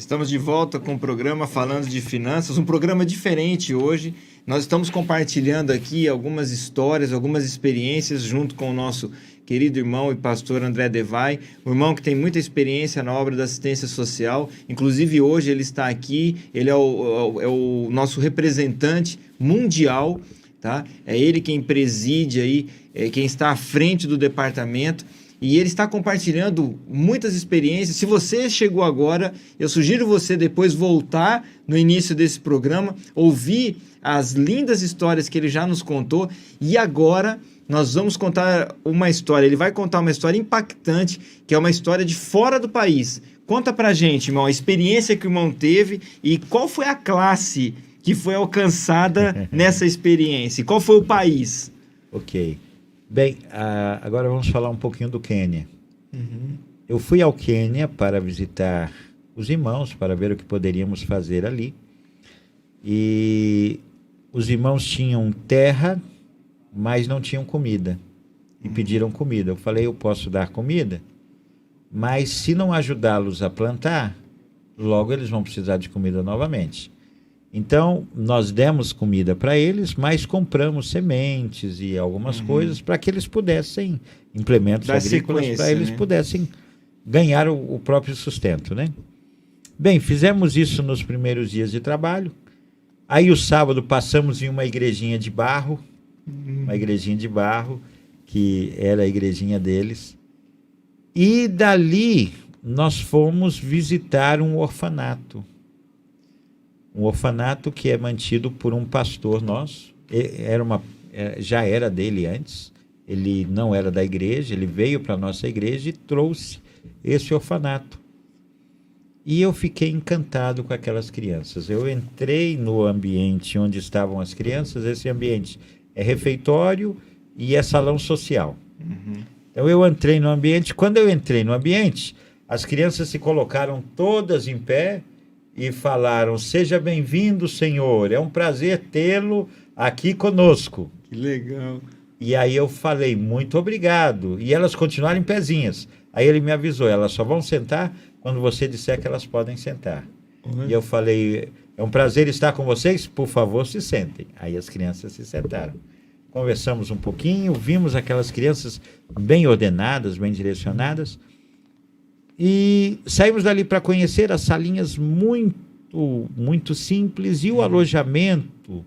Estamos de volta com o programa falando de finanças, um programa diferente hoje. Nós estamos compartilhando aqui algumas histórias, algumas experiências junto com o nosso querido irmão e pastor André Devay, um irmão que tem muita experiência na obra da assistência social. Inclusive hoje ele está aqui, ele é o nosso representante mundial, tá? É ele quem preside aí, quem está à frente do departamento. E ele está compartilhando muitas experiências. Se você chegou agora, eu sugiro você depois voltar no início desse programa, ouvir as lindas histórias que ele já nos contou. E agora nós vamos contar uma história. Ele vai contar uma história impactante, que é uma história de fora do país. Conta pra gente, irmão, a experiência que o irmão teve e qual foi a classe que foi alcançada nessa experiência. E qual foi o país? Ok. Bem, agora vamos falar um pouquinho do Quênia. Eu fui ao Quênia para visitar os irmãos, para ver o que poderíamos fazer ali. E os irmãos tinham terra, mas não tinham comida. E pediram comida. Eu falei, eu posso dar comida, mas se não ajudá-los a plantar, logo eles vão precisar de comida novamente. Então, nós demos comida para eles, mas compramos sementes e algumas coisas para que eles pudessem, implementos agrícolas, para eles pudessem ganhar o próprio sustento, né? Bem, fizemos isso nos primeiros dias de trabalho. Aí, o sábado, passamos em uma igrejinha de barro, que era a igrejinha deles. E dali, nós fomos visitar um orfanato. Um orfanato que é mantido por um pastor nosso. Já era dele antes, ele não era da igreja, ele veio para a nossa igreja e trouxe esse orfanato. E eu fiquei encantado com aquelas crianças. Eu entrei no ambiente onde estavam as crianças, esse ambiente é refeitório e é salão social. Então eu entrei no ambiente, quando eu entrei no ambiente, as crianças se colocaram todas em pé, e falaram, seja bem-vindo, Senhor, é um prazer tê-lo aqui conosco. Que legal. E aí eu falei, muito obrigado. E elas continuaram em pezinhas. Aí ele me avisou, elas só vão sentar quando você disser que elas podem sentar. E eu falei, é um prazer estar com vocês, por favor, se sentem. Aí as crianças se sentaram. Conversamos um pouquinho, vimos aquelas crianças bem ordenadas, bem direcionadas, e saímos dali para conhecer as salinhas muito simples e o alojamento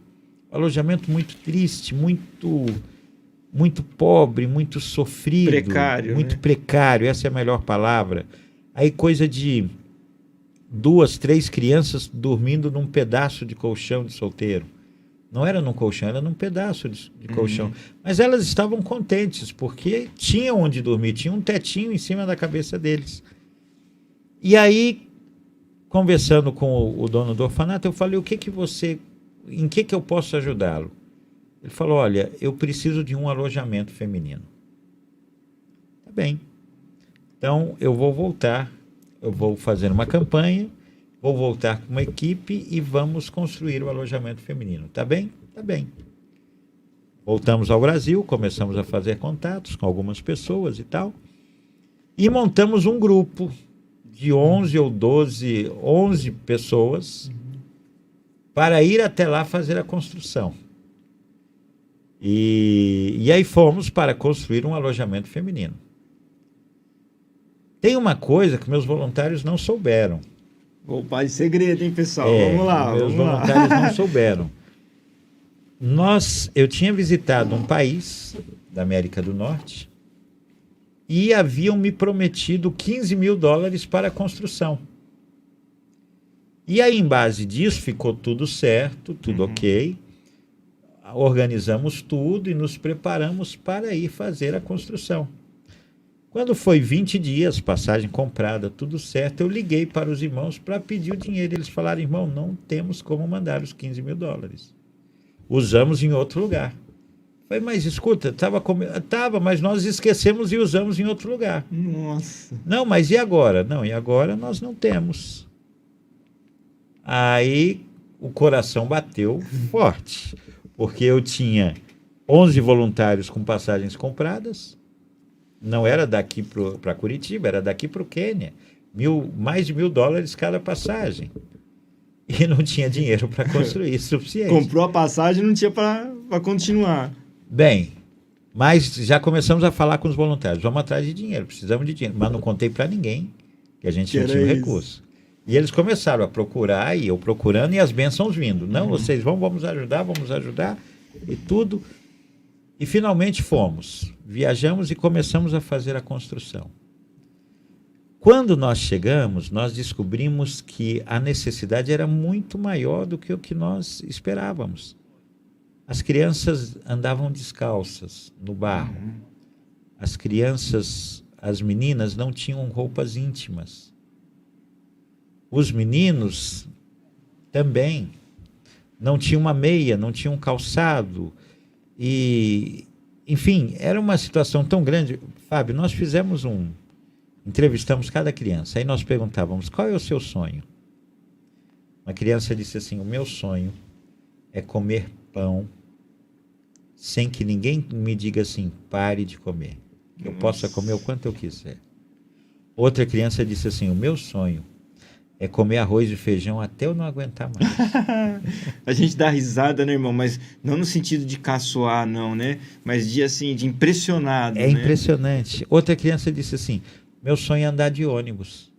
muito triste, muito pobre, muito sofrido. Precário. Muito precário, essa é a melhor palavra. Aí coisa de 2, 3 crianças dormindo num pedaço de colchão de solteiro. Não era num colchão, era num pedaço de colchão. Mas elas estavam contentes, porque tinham onde dormir, tinha um tetinho em cima da cabeça deles. E aí, conversando com o dono do orfanato, eu falei, em que eu posso ajudá-lo? Ele falou, olha, eu preciso de um alojamento feminino. Tá bem. Então, eu vou fazer uma campanha, vou voltar com uma equipe e vamos construir o alojamento feminino. Tá bem? Tá bem. Voltamos ao Brasil, começamos a fazer contatos com algumas pessoas e tal, e montamos um grupo de 11 pessoas para ir até lá fazer a construção. E aí fomos para construir um alojamento feminino. Tem uma coisa que meus voluntários não souberam. Opa, de segredo, hein, pessoal? Vamos lá. Meus voluntários não souberam. Eu tinha visitado um país da América do Norte e haviam me prometido $15 mil para a construção. E aí, em base disso, ficou tudo certo, tudo ok. Organizamos tudo e nos preparamos para ir fazer a construção. Quando foi 20 dias, passagem comprada, tudo certo, eu liguei para os irmãos para pedir o dinheiro. Eles falaram, irmão, não temos como mandar os $15 mil. Usamos em outro lugar. Falei, mas escuta, tava, mas nós esquecemos e usamos em outro lugar. Nossa. Não, mas e agora? Não, e agora nós não temos. Aí o coração bateu forte, porque eu tinha 11 voluntários com passagens compradas, não era daqui para Curitiba, era daqui para o Quênia. mais de $1.000 cada passagem. E não tinha dinheiro para construir suficiente. Comprou a passagem e não tinha para continuar. Bem, mas já começamos a falar com os voluntários. Vamos atrás de dinheiro, precisamos de dinheiro. Mas não contei para ninguém que a gente não tinha recurso. E eles começaram a procurar, e eu procurando, e as bênçãos vindo. Não, vocês vamos ajudar, e tudo. E finalmente fomos. Viajamos e começamos a fazer a construção. Quando nós chegamos, nós descobrimos que a necessidade era muito maior do que o que nós esperávamos. As crianças andavam descalças no barro. As crianças, as meninas, não tinham roupas íntimas. Os meninos também não tinham uma meia, não tinham um calçado. E, enfim, era uma situação tão grande. Fábio, nós entrevistamos cada criança. Aí nós perguntávamos, qual é o seu sonho? Uma criança disse assim, o meu sonho é comer pão sem que ninguém me diga assim, pare de comer. Que eu possa comer o quanto eu quiser. Outra criança disse assim, o meu sonho é comer arroz e feijão até eu não aguentar mais. A gente dá risada, né, irmão? Mas não no sentido de caçoar, não, né? Mas de, assim, de impressionado, É, né? Impressionante. Outra criança disse assim, meu sonho é andar de ônibus.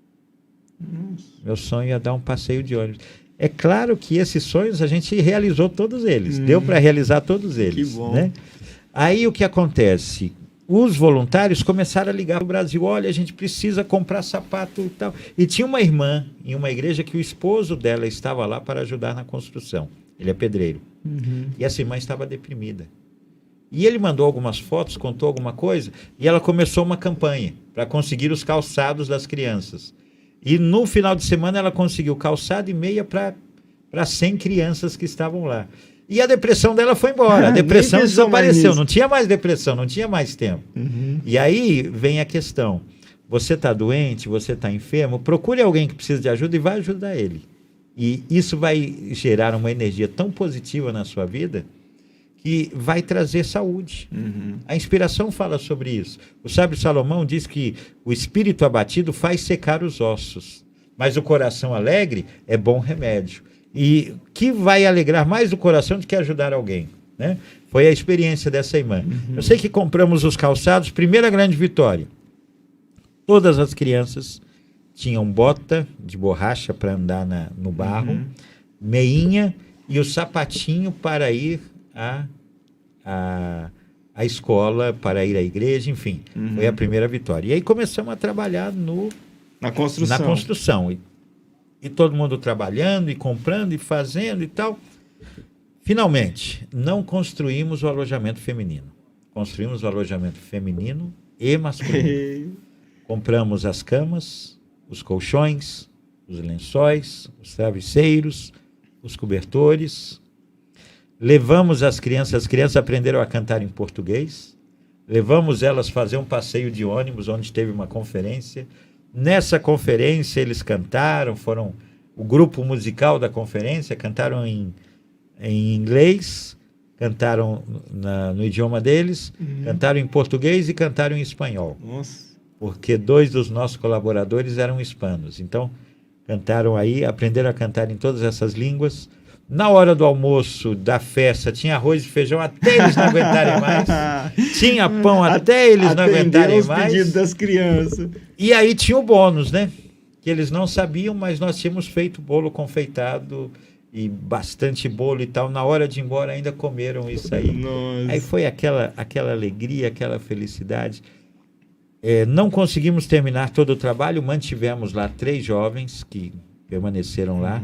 Meu sonho é dar um passeio de ônibus. É claro que esses sonhos a gente realizou todos eles. Deu para realizar todos eles. Que bom. Né? Aí o que acontece? Os voluntários começaram a ligar para o Brasil. Olha, a gente precisa comprar sapato e tal. E tinha uma irmã em uma igreja que o esposo dela estava lá para ajudar na construção. Ele é pedreiro. E essa irmã estava deprimida. E ele mandou algumas fotos, contou alguma coisa, e ela começou uma campanha para conseguir os calçados das crianças. E no final de semana ela conseguiu calçado e meia para 100 crianças que estavam lá. E a depressão dela foi embora, a depressão desapareceu, não tinha mais depressão, não tinha mais tempo. E aí vem a questão, você está doente, você está enfermo, procure alguém que precisa de ajuda e vai ajudar ele. E isso vai gerar uma energia tão positiva na sua vida que vai trazer saúde. A inspiração fala sobre isso. O sábio Salomão diz que o espírito abatido faz secar os ossos, mas o coração alegre é bom remédio. E que vai alegrar mais o coração do que ajudar alguém, né? Foi a experiência dessa irmã. Eu sei que compramos os calçados, primeira grande vitória. Todas as crianças tinham bota de borracha para andar no barro, meinha e o sapatinho para ir à escola, para ir à igreja, enfim. Foi a primeira vitória. E aí começamos a trabalhar na construção. E todo mundo trabalhando e comprando e fazendo e tal. Finalmente, não construímos o alojamento feminino. Construímos o alojamento feminino e masculino. Compramos as camas, os colchões, os lençóis, os travesseiros, os cobertores. Levamos as crianças aprenderam a cantar em português. Levamos elas a fazer um passeio de ônibus, onde teve uma conferência. Nessa conferência eles cantaram, foram o grupo musical da conferência, cantaram em inglês, cantaram no idioma deles, cantaram em português e cantaram em espanhol. Nossa. Porque 2 dos nossos colaboradores eram hispanos. Então, cantaram aí, aprenderam a cantar em todas essas línguas. Na hora do almoço, da festa, tinha arroz e feijão até eles não aguentarem mais. Tinha pão até eles não aguentarem mais. Os pedidos das crianças. E aí tinha o bônus, né? Que eles não sabiam, mas nós tínhamos feito bolo confeitado e bastante bolo e tal. Na hora de ir embora ainda comeram isso aí. Nossa. Aí foi aquela alegria, aquela felicidade. Não conseguimos terminar todo o trabalho, mantivemos lá 3 jovens que permaneceram lá.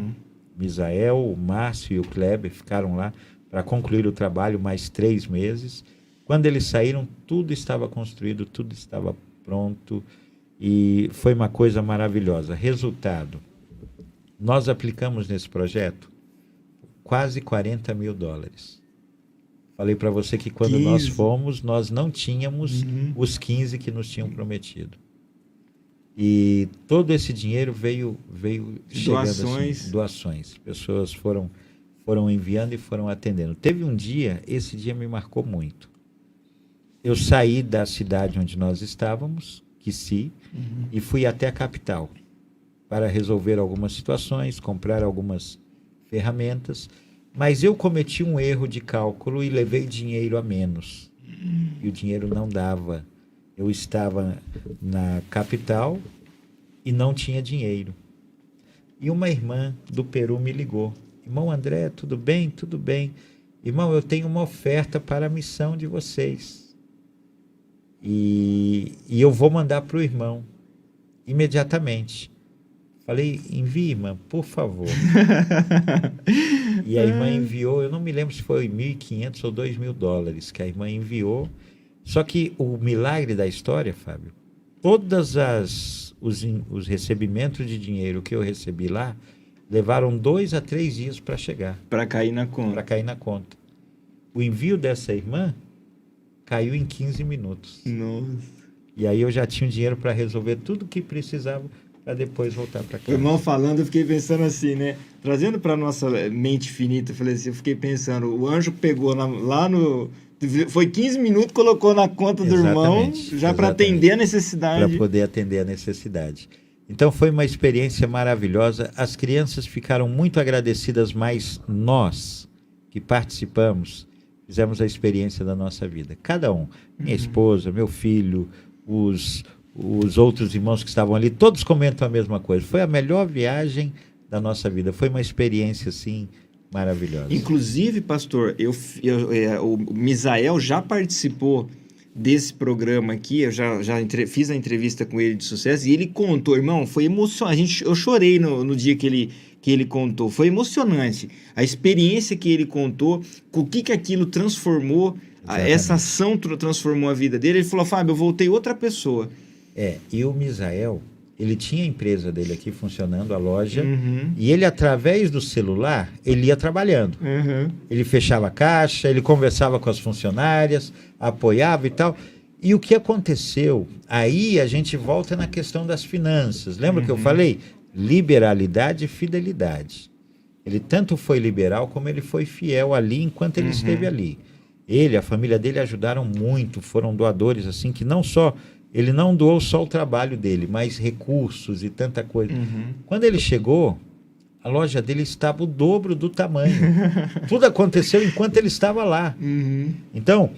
Misael, o Márcio e o Kleber ficaram lá para concluir o trabalho mais 3 meses. Quando eles saíram, tudo estava construído, tudo estava pronto e foi uma coisa maravilhosa. Resultado, nós aplicamos nesse projeto quase $40 mil. Falei para você que quando nós fomos, nós não tínhamos os 15 que nos tinham prometido. E todo esse dinheiro veio chegando assim, doações. Pessoas foram enviando e foram atendendo. Teve um dia, esse dia me marcou muito. Eu saí da cidade onde nós estávamos, Kisii, e fui até a capital. para resolver algumas situações, comprar algumas ferramentas, mas eu cometi um erro de cálculo e levei dinheiro a menos. E o dinheiro não dava. Eu estava na capital e não tinha dinheiro. E uma irmã do Peru me ligou. Irmão André, tudo bem? Tudo bem. Irmão, eu tenho uma oferta para a missão de vocês. E eu vou mandar para o irmão imediatamente. Falei, envie, irmã, por favor. E a irmã enviou, eu não me lembro se foi 1.500 ou 2.000 dólares que a irmã enviou. Só que o milagre da história, Fábio, todos os recebimentos de dinheiro que eu recebi lá, levaram 2 a 3 dias para chegar. Para cair na conta. Para cair na conta. O envio dessa irmã caiu em 15 minutos. Nossa. E aí eu já tinha o dinheiro para resolver tudo o que precisava para depois voltar para casa. O irmão falando, eu fiquei pensando assim, né? Trazendo para nossa mente finita, eu fiquei pensando, o anjo pegou lá no... Foi 15 minutos, colocou na conta do irmão, já para atender a necessidade. Para poder atender a necessidade. Então foi uma experiência maravilhosa. As crianças ficaram muito agradecidas, mas nós que participamos, fizemos a experiência da nossa vida. Cada um. Minha esposa, meu filho, os outros irmãos que estavam ali, todos comentam a mesma coisa. Foi a melhor viagem da nossa vida. Foi uma experiência, assim, maravilhosa. Inclusive, pastor, o Misael já participou desse programa aqui, eu já fiz a entrevista com ele de sucesso, e ele contou, irmão, foi emocionante. Eu chorei no dia que ele contou. Foi emocionante. A experiência que ele contou, o que aquilo transformou, essa ação transformou a vida dele. Ele falou, Fábio, eu voltei outra pessoa. E o Misael, ele tinha a empresa dele aqui funcionando, a loja, e ele, através do celular, ele ia trabalhando. Ele fechava a caixa, ele conversava com as funcionárias, apoiava e tal. E o que aconteceu? Aí a gente volta na questão das finanças. Lembra que eu falei? Liberalidade e fidelidade. Ele tanto foi liberal como ele foi fiel ali enquanto ele esteve ali. Ele, a família dele ajudaram muito, foram doadores assim, que não só... Ele não doou só o trabalho dele, mas recursos e tanta coisa. Quando ele chegou, a loja dele estava o dobro do tamanho. Tudo aconteceu enquanto ele estava lá. Então,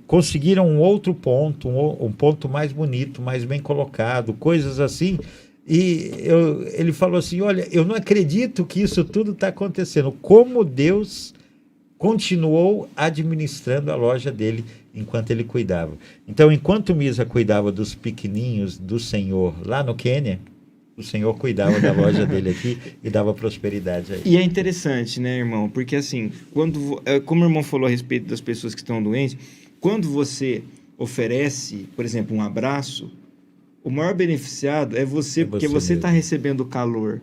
conseguiram um outro ponto, um ponto mais bonito, mais bem colocado, coisas assim. E ele falou assim, olha, eu não acredito que isso tudo está acontecendo. Como Deus continuou administrando a loja dele enquanto ele cuidava. Então, enquanto Misa cuidava dos pequeninhos do Senhor lá no Quênia, o Senhor cuidava da loja dele aqui e dava prosperidade aí. E é interessante, né, irmão? Porque assim, como o irmão falou a respeito das pessoas que estão doentes, quando você oferece, por exemplo, um abraço, o maior beneficiado é você, porque você está recebendo calor.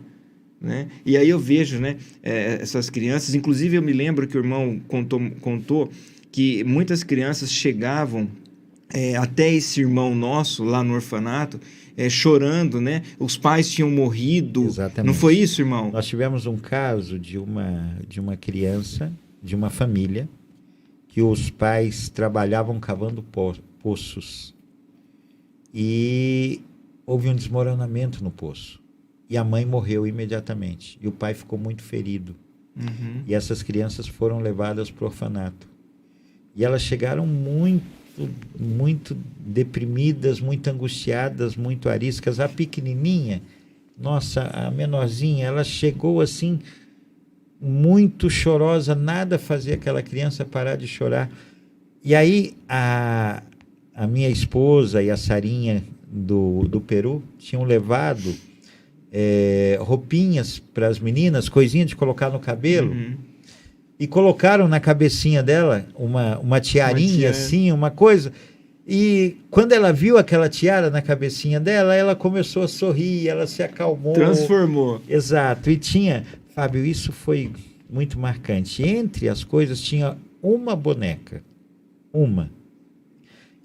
Né? E aí eu vejo, né, essas crianças, inclusive eu me lembro que o irmão contou que muitas crianças chegavam até esse irmão nosso lá no orfanato chorando, né? Os pais tinham morrido. Exatamente. Não foi isso, irmão? Nós tivemos um caso de uma criança, de uma família, que os pais trabalhavam cavando poços e houve um desmoronamento no poço. E a mãe morreu imediatamente. E o pai ficou muito ferido. E essas crianças foram levadas para o orfanato. E elas chegaram muito, muito deprimidas, muito angustiadas, muito ariscas. A pequenininha, nossa, a menorzinha, ela chegou assim, muito chorosa. Nada fazia aquela criança parar de chorar. E aí a minha esposa e a Sarinha do Peru tinham levado... roupinhas para as meninas, coisinha de colocar no cabelo, e colocaram na cabecinha dela uma tiarinha assim, uma coisa, e quando ela viu aquela tiara na cabecinha dela, ela começou a sorrir, ela se acalmou. Transformou. Exato, e tinha, Fábio, isso foi muito marcante, entre as coisas tinha uma boneca,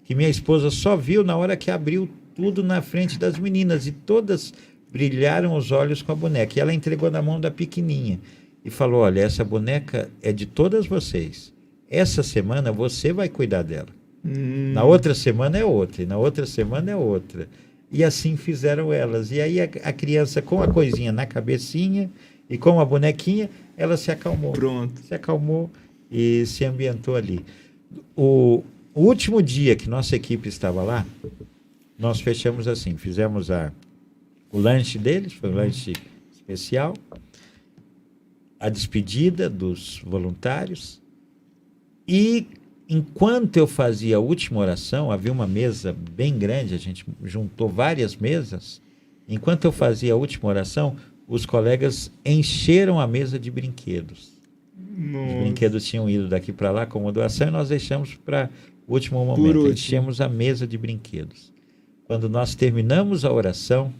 que minha esposa só viu na hora que abriu tudo na frente das meninas, e todas brilharam os olhos com a boneca. E ela entregou na mão da pequenininha e falou, olha, essa boneca é de todas vocês. Essa semana você vai cuidar dela. Na outra semana é outra, e na outra semana é outra. E assim fizeram elas. E aí a criança, com a coisinha na cabecinha e com a bonequinha, ela se acalmou. Pronto. Se acalmou e se ambientou ali. O último dia que nossa equipe estava lá, nós fechamos assim, fizemos o lanche deles, foi um lanche especial, a despedida dos voluntários, e enquanto eu fazia a última oração, havia uma mesa bem grande, a gente juntou várias mesas, enquanto eu fazia a última oração, os colegas encheram a mesa de brinquedos. Nossa. Os brinquedos tinham ido daqui para lá como doação e nós deixamos para o último Por momento. último. Enchemos a mesa de brinquedos. Quando nós terminamos a oração,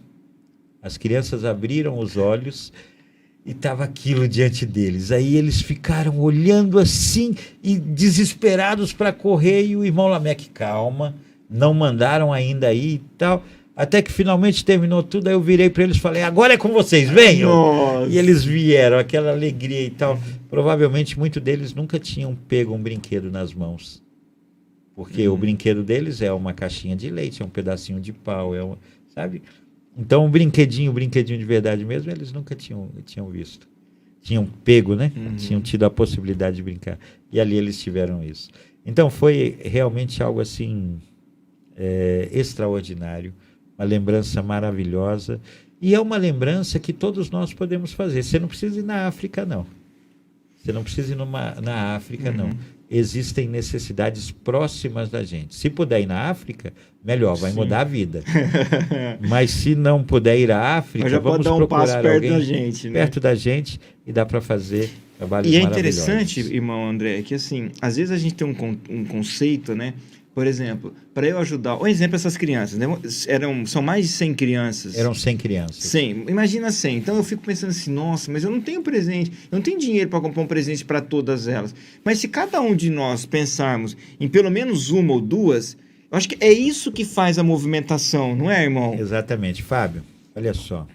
as crianças abriram os olhos e estava aquilo diante deles. Aí eles ficaram olhando assim e desesperados para correr. E o irmão Lameque, calma, não mandaram ainda aí e tal. Até que finalmente terminou tudo, aí eu virei para eles e falei, agora é com vocês, venham! Nossa. E eles vieram, aquela alegria e tal. Provavelmente muitos deles nunca tinham pego um brinquedo nas mãos. Porque o brinquedo deles é uma caixinha de leite, é um pedacinho de pau, sabe? Então, um brinquedinho de verdade mesmo, eles nunca tinham visto. Tinham pego, né? Tinham tido a possibilidade de brincar. E ali eles tiveram isso. Então, foi realmente algo assim extraordinário. Uma lembrança maravilhosa. E é uma lembrança que todos nós podemos fazer. Você não precisa ir na África, não. Você não precisa ir na África, não. Existem necessidades próximas da gente. Se puder ir na África, melhor, vai mudar a vida. Mas se não puder ir à África, já vamos pode dar um procurar passo perto alguém da gente, né? perto da gente e dá para fazer trabalhos E é maravilhosos. interessante, irmão André, que assim, às vezes a gente tem um conceito, né? Por exemplo, para eu ajudar... Um exemplo, essas crianças, né? São mais de 100 crianças. Eram 100 crianças. 100, imagina 100. Então eu fico pensando assim, nossa, mas eu não tenho presente, eu não tenho dinheiro para comprar um presente para todas elas. Mas se cada um de nós pensarmos em pelo menos uma ou duas, eu acho que é isso que faz a movimentação, não é, irmão? Exatamente. Fábio, olha só.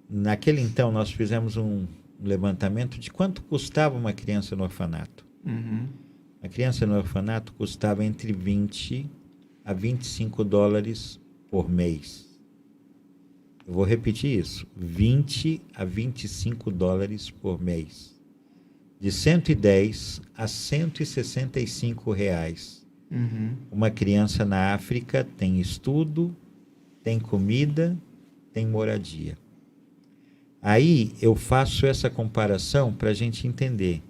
Naquele então, nós fizemos um levantamento de quanto custava uma criança no orfanato. A criança no orfanato custava entre 20 a 25 dólares por mês. Eu vou repetir isso. 20 a 25 dólares por mês. De 110 a 165 reais. Uma criança na África tem estudo, tem comida, tem moradia. Aí eu faço essa comparação para a gente entender.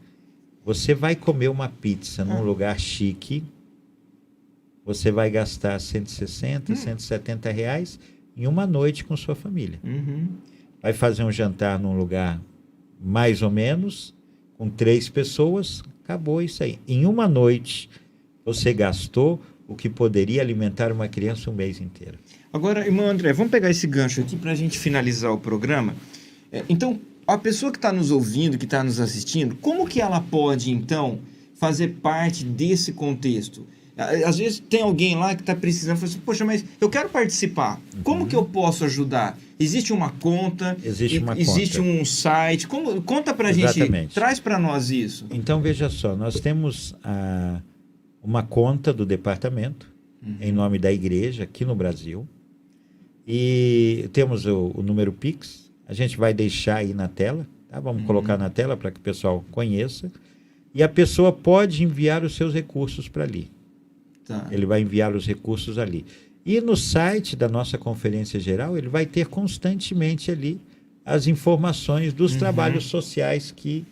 Você vai comer uma pizza num lugar chique, você vai gastar 160, 170 reais em uma noite com sua família. Vai fazer um jantar num lugar mais ou menos, com 3 pessoas, acabou isso aí. Em uma noite, você gastou o que poderia alimentar uma criança um mês inteiro. Agora, irmão André, vamos pegar esse gancho aqui para a gente finalizar o programa. Então, a pessoa que está nos ouvindo, que está nos assistindo, como que ela pode, então, fazer parte desse contexto? Às vezes tem alguém lá que está precisando, fala assim, poxa, mas eu quero participar. Como que eu posso ajudar? Existe uma conta? Existe um site? Conta para a gente, traz para nós isso. Então, veja só, nós temos uma conta do departamento, em nome da igreja, aqui no Brasil, e temos o número Pix. A gente vai deixar aí na tela, tá? Vamos colocar na tela para que o pessoal conheça. E a pessoa pode enviar os seus recursos para ali. Tá. Ele vai enviar os recursos ali. E no site da nossa conferência geral, ele vai ter constantemente ali as informações dos trabalhos sociais que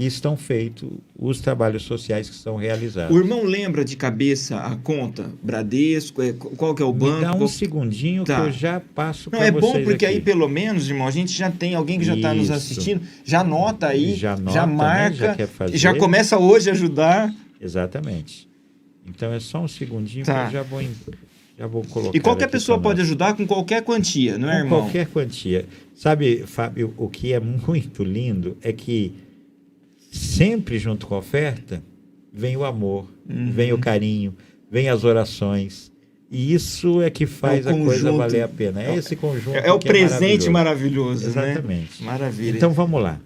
estão feitos, os trabalhos sociais que estão realizados. O irmão lembra de cabeça a conta Bradesco? Qual que é o banco? Me dá um segundinho que eu já passo para vocês. Não, é bom porque aqui. Aí pelo menos, irmão, a gente já tem alguém que já está nos assistindo, já anota aí, já marca, né? Já quer fazer. Já começa hoje a ajudar. Exatamente. Então é só um segundinho que eu já vou colocar. E qualquer pessoa pode ajudar com qualquer quantia, não é, irmão? Qualquer quantia. Sabe, Fábio, o que é muito lindo é que sempre junto com a oferta vem o amor, vem o carinho, vem as orações. E isso é que faz a coisa valer a pena. É esse conjunto. É o presente maravilhoso, exatamente. Né? Maravilha. Então vamos lá.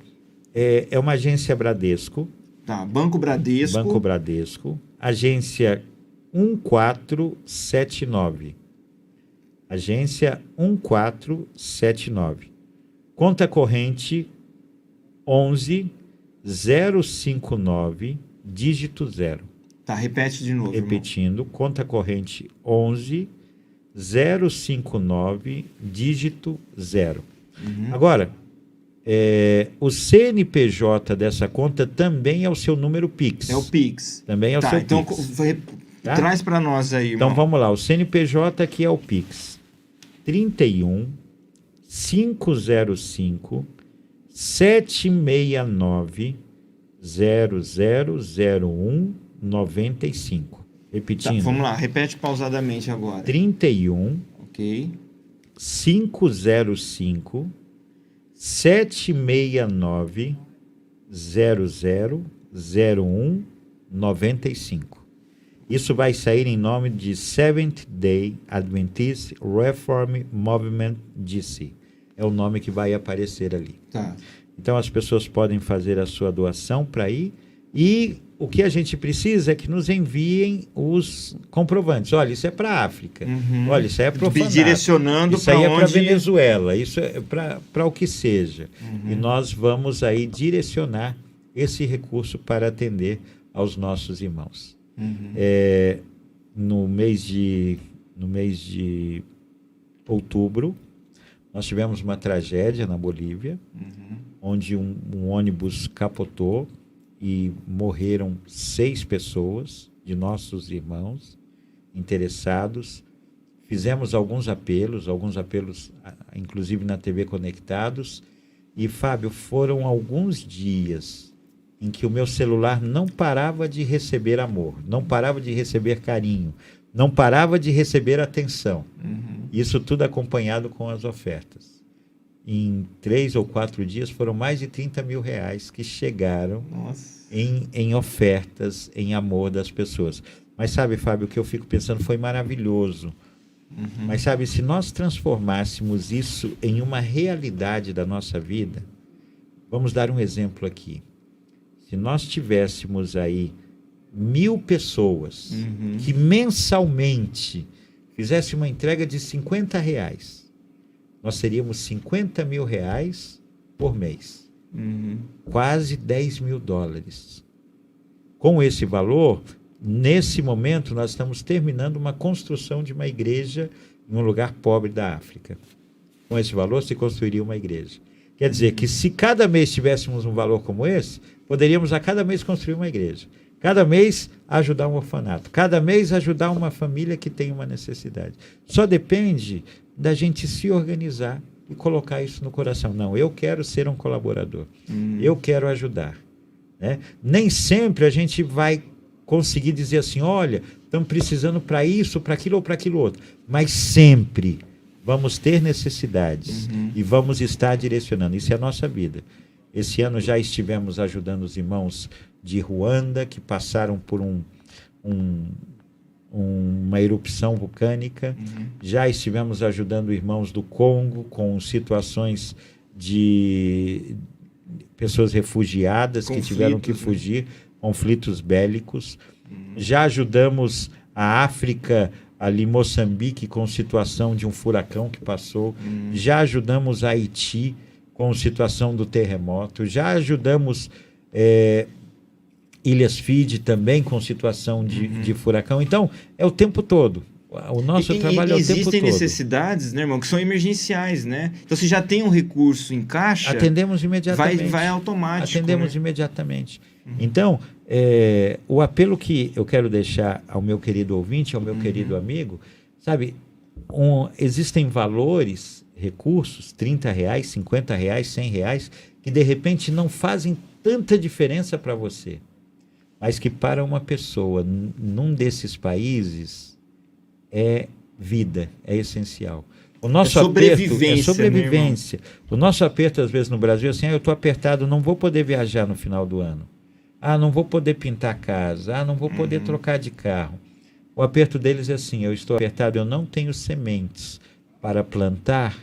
É uma agência Bradesco. Tá, Banco Bradesco. Banco Bradesco. Agência 1479. Agência 1479. Conta corrente 11059, dígito 0. Tá, repete de novo. Repetindo, conta corrente 11059, dígito 0. Agora, o CNPJ dessa conta também é o seu número Pix. É o Pix. Também é o seu então, Pix. Tá? Traz para nós aí, Então irmão. vamos lá, o CNPJ aqui é o Pix. 31 505 769 0001 95. Repetindo. Tá, vamos lá, repete pausadamente agora. 31 Ok. 505 769 0001 95. Isso vai sair em nome de Seventh Day Adventist Reform Movement DC. É o nome que vai aparecer ali. Tá. Então as pessoas podem fazer a sua doação para ir, e o que a gente precisa é que nos enviem os comprovantes. Olha, isso é para a África. Olha, isso é para o direcionando isso aí é para onde... Venezuela. Isso é para o que seja. E nós vamos aí direcionar esse recurso para atender aos nossos irmãos. No mês de outubro, nós tivemos uma tragédia na Bolívia, onde um ônibus capotou e morreram 6 pessoas, de nossos irmãos interessados. Fizemos alguns apelos, inclusive na TV Conectados. E, Fábio, foram alguns dias em que o meu celular não parava de receber amor, não parava de receber carinho, não parava de receber atenção. Isso tudo acompanhado com as ofertas. Em 3 ou 4 dias foram mais de 30 mil reais que chegaram em ofertas, em amor das pessoas. Mas sabe, Fábio, o que eu fico pensando foi maravilhoso. Mas sabe, se nós transformássemos isso em uma realidade da nossa vida, vamos dar um exemplo aqui. Se nós tivéssemos aí 1.000 pessoas que mensalmente fizessem uma entrega de 50 reais, nós teríamos 50 mil reais por mês. Quase 10 mil dólares. Com esse valor, nesse momento, nós estamos terminando uma construção de uma igreja em um lugar pobre da África. Com esse valor, se construiria uma igreja. Quer dizer que se cada mês tivéssemos um valor como esse, poderíamos a cada mês construir uma igreja. Cada mês ajudar um orfanato. Cada mês ajudar uma família que tem uma necessidade. Só depende da gente se organizar e colocar isso no coração. Não, eu quero ser um colaborador. Eu quero ajudar. Né? Nem sempre a gente vai conseguir dizer assim, olha, estamos precisando para isso, para aquilo ou para aquilo outro. Mas sempre vamos ter necessidades e vamos estar direcionando. Isso é a nossa vida. Esse ano já estivemos ajudando os irmãos de Ruanda, que passaram por uma erupção vulcânica. Já estivemos ajudando irmãos do Congo com situações de pessoas refugiadas que tiveram que fugir, conflitos bélicos. Já ajudamos a África, ali Moçambique, com situação de um furacão que passou. Já ajudamos a Haiti com situação do terremoto. Já ajudamos Ilhas Fiji também com situação de furacão. Então, é o tempo todo. O nosso trabalho é o tempo todo. Existem necessidades, né, irmão, que são emergenciais, né? Então, se já tem um recurso em caixa... Atendemos imediatamente. Vai automático. Atendemos imediatamente. Então, o apelo que eu quero deixar ao meu querido ouvinte, ao meu querido amigo, sabe, existem valores, recursos, 30 reais, 50 reais, 100 reais, que de repente não fazem tanta diferença para você, mas que para uma pessoa num desses países é vida, é essencial. O nosso aperto é sobrevivência. O nosso aperto, às vezes, no Brasil, é assim, eu estou apertado, não vou poder viajar no final do ano. Não vou poder pintar a casa. Não vou poder trocar de carro. O aperto deles é assim, eu estou apertado, eu não tenho sementes para plantar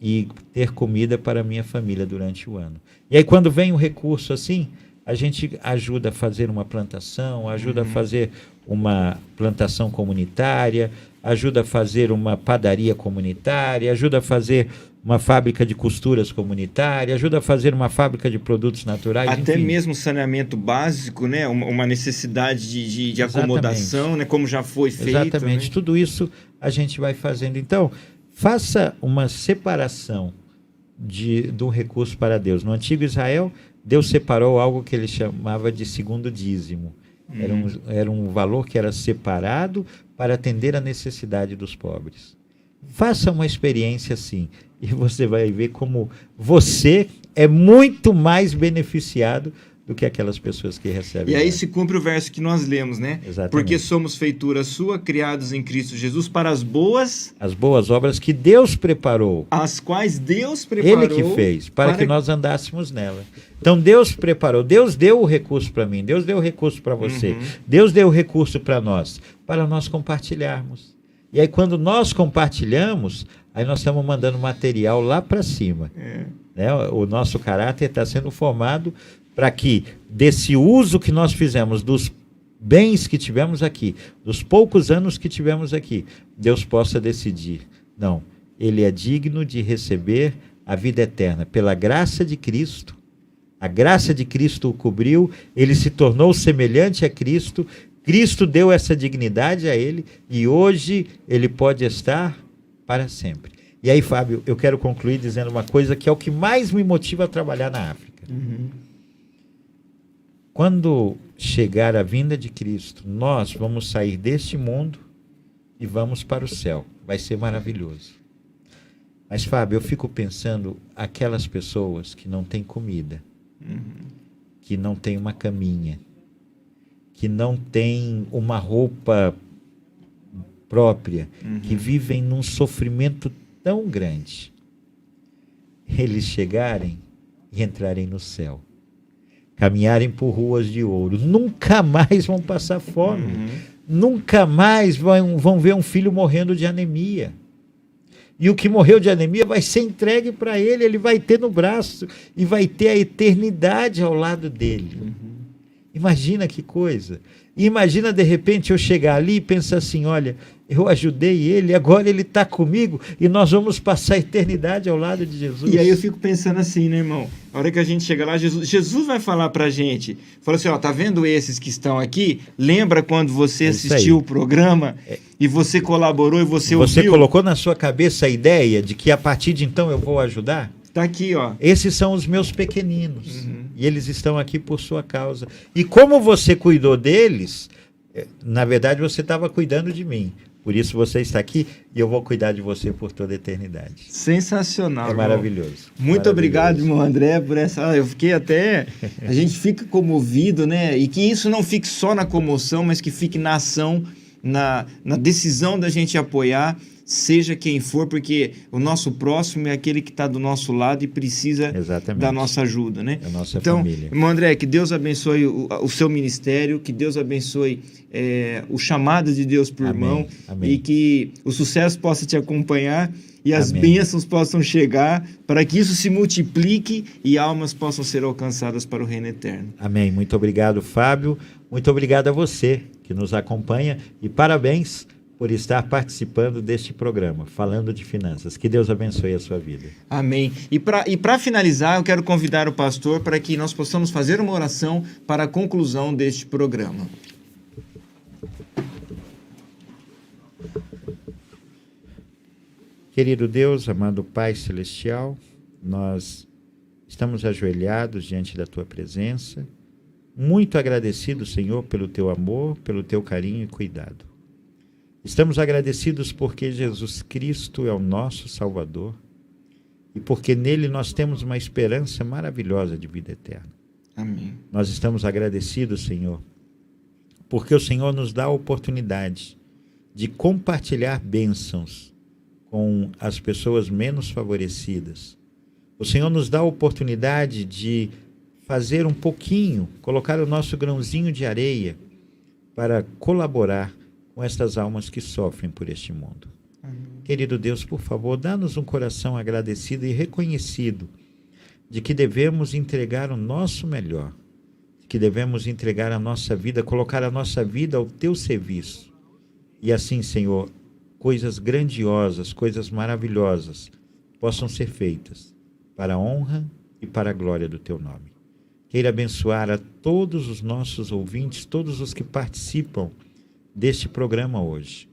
e ter comida para a minha família durante o ano. E aí, quando vem um recurso assim, a gente ajuda a fazer uma plantação, ajuda a fazer uma plantação comunitária, ajuda a fazer uma padaria comunitária, ajuda a fazer uma fábrica de costuras comunitária, ajuda a fazer uma fábrica de produtos naturais. Até enfim. mesmo saneamento básico, né? Uma necessidade de acomodação, né? Como já foi feito. Exatamente, né? tudo isso a gente vai fazendo. Então, faça uma separação do recurso para Deus. No antigo Israel, Deus separou algo que ele chamava de segundo dízimo. Era um valor que era separado para atender a necessidade dos pobres. Faça uma experiência assim e você vai ver como você é muito mais beneficiado do que aquelas pessoas que recebem. E aí se cumpre o verso que nós lemos, né? Exatamente. Porque somos feitura sua, criados em Cristo Jesus para as boas obras que Deus preparou. As quais Deus preparou. Ele que fez, para que nós andássemos nela. Então Deus preparou, Deus deu o recurso para mim, Deus deu o recurso para você, Deus deu o recurso para nós compartilharmos. E aí quando nós compartilhamos, aí nós estamos mandando material lá para cima. Né? O nosso caráter está sendo formado para que desse uso que nós fizemos dos bens que tivemos aqui, dos poucos anos que tivemos aqui, Deus possa decidir. Não, ele é digno de receber a vida eterna pela graça de Cristo. A graça de Cristo o cobriu, ele se tornou semelhante a Cristo, Cristo deu essa dignidade a ele e hoje ele pode estar para sempre. E aí, Fábio, eu quero concluir dizendo uma coisa que é o que mais me motiva a trabalhar na África. Quando chegar a vinda de Cristo, nós vamos sair deste mundo e vamos para o céu. Vai ser maravilhoso. Mas, Fábio, eu fico pensando aquelas pessoas que não têm comida, que não têm uma caminha, que não têm uma roupa própria, que vivem num sofrimento tão grande. Eles chegarem e entrarem no céu, caminharem por ruas de ouro, nunca mais vão passar fome, nunca mais vão ver um filho morrendo de anemia. E o que morreu de anemia vai ser entregue para ele, ele vai ter no braço e vai ter a eternidade ao lado dele. Imagina que coisa. E imagina, de repente, eu chegar ali e pensar assim, olha, eu ajudei ele, agora ele está comigo e nós vamos passar a eternidade ao lado de Jesus. E aí eu fico pensando assim, né, irmão? A hora que a gente chega lá, Jesus vai falar pra gente, fala assim, ó, tá vendo esses que estão aqui? Lembra quando você assistiu o programa e você colaborou e você ouviu? Você colocou na sua cabeça a ideia de que a partir de então eu vou ajudar? Tá aqui, ó. Esses são os meus pequeninos. E eles estão aqui por sua causa. E como você cuidou deles, na verdade você estava cuidando de mim. Por isso você está aqui e eu vou cuidar de você por toda a eternidade. Sensacional. É maravilhoso. Muito obrigado, irmão André, por essa... Eu fiquei até... A gente fica comovido, né? E que isso não fique só na comoção, mas que fique na ação, na decisão da gente apoiar, seja quem for, porque o nosso próximo é aquele que está do nosso lado e precisa da nossa ajuda, né? A nossa então, família. Irmão André, que Deus abençoe o seu ministério, que Deus abençoe o chamado de Deus por irmão, e que o sucesso possa te acompanhar e as bênçãos possam chegar para que isso se multiplique e almas possam ser alcançadas para o reino eterno. Amém. Muito obrigado, Fábio. Muito obrigado a você que nos acompanha e parabéns por estar participando deste programa, falando de finanças. Que Deus abençoe a sua vida. Amém. E para finalizar, eu quero convidar o pastor para que nós possamos fazer uma oração para a conclusão deste programa. Querido Deus, amado Pai Celestial, nós estamos ajoelhados diante da Tua presença, muito agradecidos, Senhor, pelo Teu amor, pelo Teu carinho e cuidado. Estamos agradecidos porque Jesus Cristo é o nosso Salvador e porque nele nós temos uma esperança maravilhosa de vida eterna. Amém. Nós estamos agradecidos, Senhor, porque o Senhor nos dá a oportunidade de compartilhar bênçãos com as pessoas menos favorecidas. O Senhor nos dá a oportunidade de fazer um pouquinho, colocar o nosso grãozinho de areia para colaborar com estas almas que sofrem por este mundo. Amém. Querido Deus, por favor, dá-nos um coração agradecido e reconhecido de que devemos entregar o nosso melhor. que devemos entregar a nossa vida, colocar a nossa vida ao teu serviço. E assim, Senhor, coisas grandiosas, coisas maravilhosas possam ser feitas para a honra e para a glória do teu nome. Queira abençoar a todos os nossos ouvintes, todos os que participam deste programa hoje.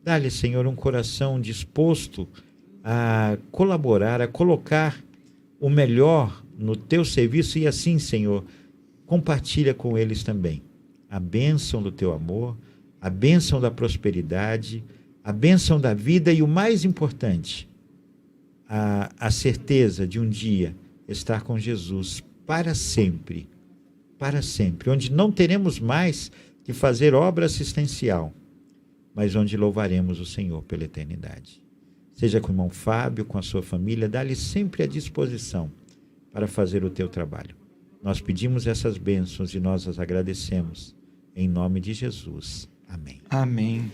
Dá-lhe, Senhor, um coração disposto a colaborar, a colocar o melhor no teu serviço e assim, Senhor, compartilha com eles também a bênção do teu amor, a bênção da prosperidade, a bênção da vida e o mais importante, a certeza de um dia estar com Jesus para sempre, onde não teremos mais que fazer obra assistencial, mas onde louvaremos o Senhor pela eternidade. Seja com o irmão Fábio, com a sua família, dá-lhe sempre a disposição para fazer o teu trabalho. Nós pedimos essas bênçãos e nós as agradecemos. Em nome de Jesus. Amém. Amém.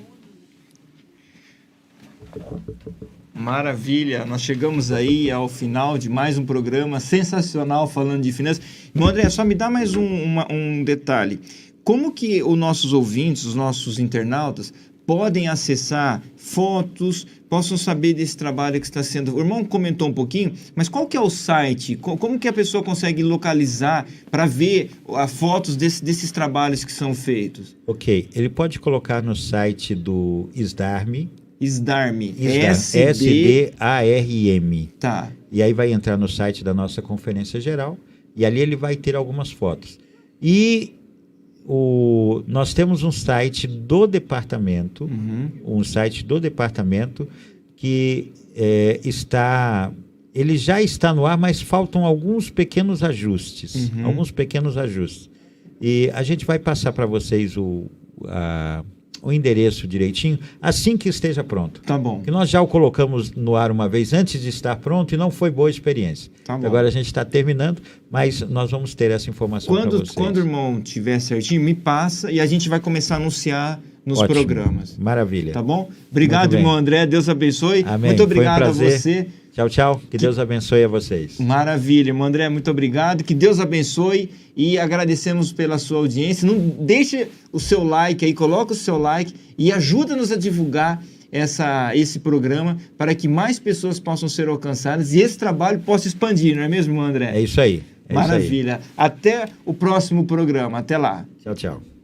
Maravilha, nós chegamos aí ao final de mais um programa sensacional falando de finanças. Irmão André, só me dá mais um detalhe. Como que os nossos ouvintes, os nossos internautas, podem acessar fotos, possam saber desse trabalho que está sendo... O irmão comentou um pouquinho, mas qual que é o site? Como que a pessoa consegue localizar para ver fotos desses trabalhos que são feitos? Ok, ele pode colocar no site do SDARM. SDARM. S-D-A-R-M. Tá. E aí vai entrar no site da nossa conferência geral e ali ele vai ter algumas fotos. E nós temos um site do departamento, que ele já está no ar, mas faltam alguns pequenos ajustes. E a gente vai passar para vocês o endereço direitinho, assim que esteja pronto. Tá bom. Que nós já o colocamos no ar uma vez antes de estar pronto e não foi boa experiência. Tá bom. Agora a gente está terminando, mas nós vamos ter essa informação para vocês. Quando o irmão tiver certinho, me passa e a gente vai começar a anunciar nos programas. Maravilha. Tá bom? Obrigado, irmão André. Deus abençoe. Amém. Muito obrigado Foi um prazer. a você. Tchau, tchau. Que Deus abençoe a vocês. Maravilha, irmão André, muito obrigado. Que Deus abençoe e agradecemos pela sua audiência. Não deixe o seu like aí, coloca o seu like e ajuda-nos a divulgar esse programa para que mais pessoas possam ser alcançadas e esse trabalho possa expandir, não é mesmo, irmão André? É isso aí. Maravilha. Até o próximo programa. Até lá. Tchau, tchau.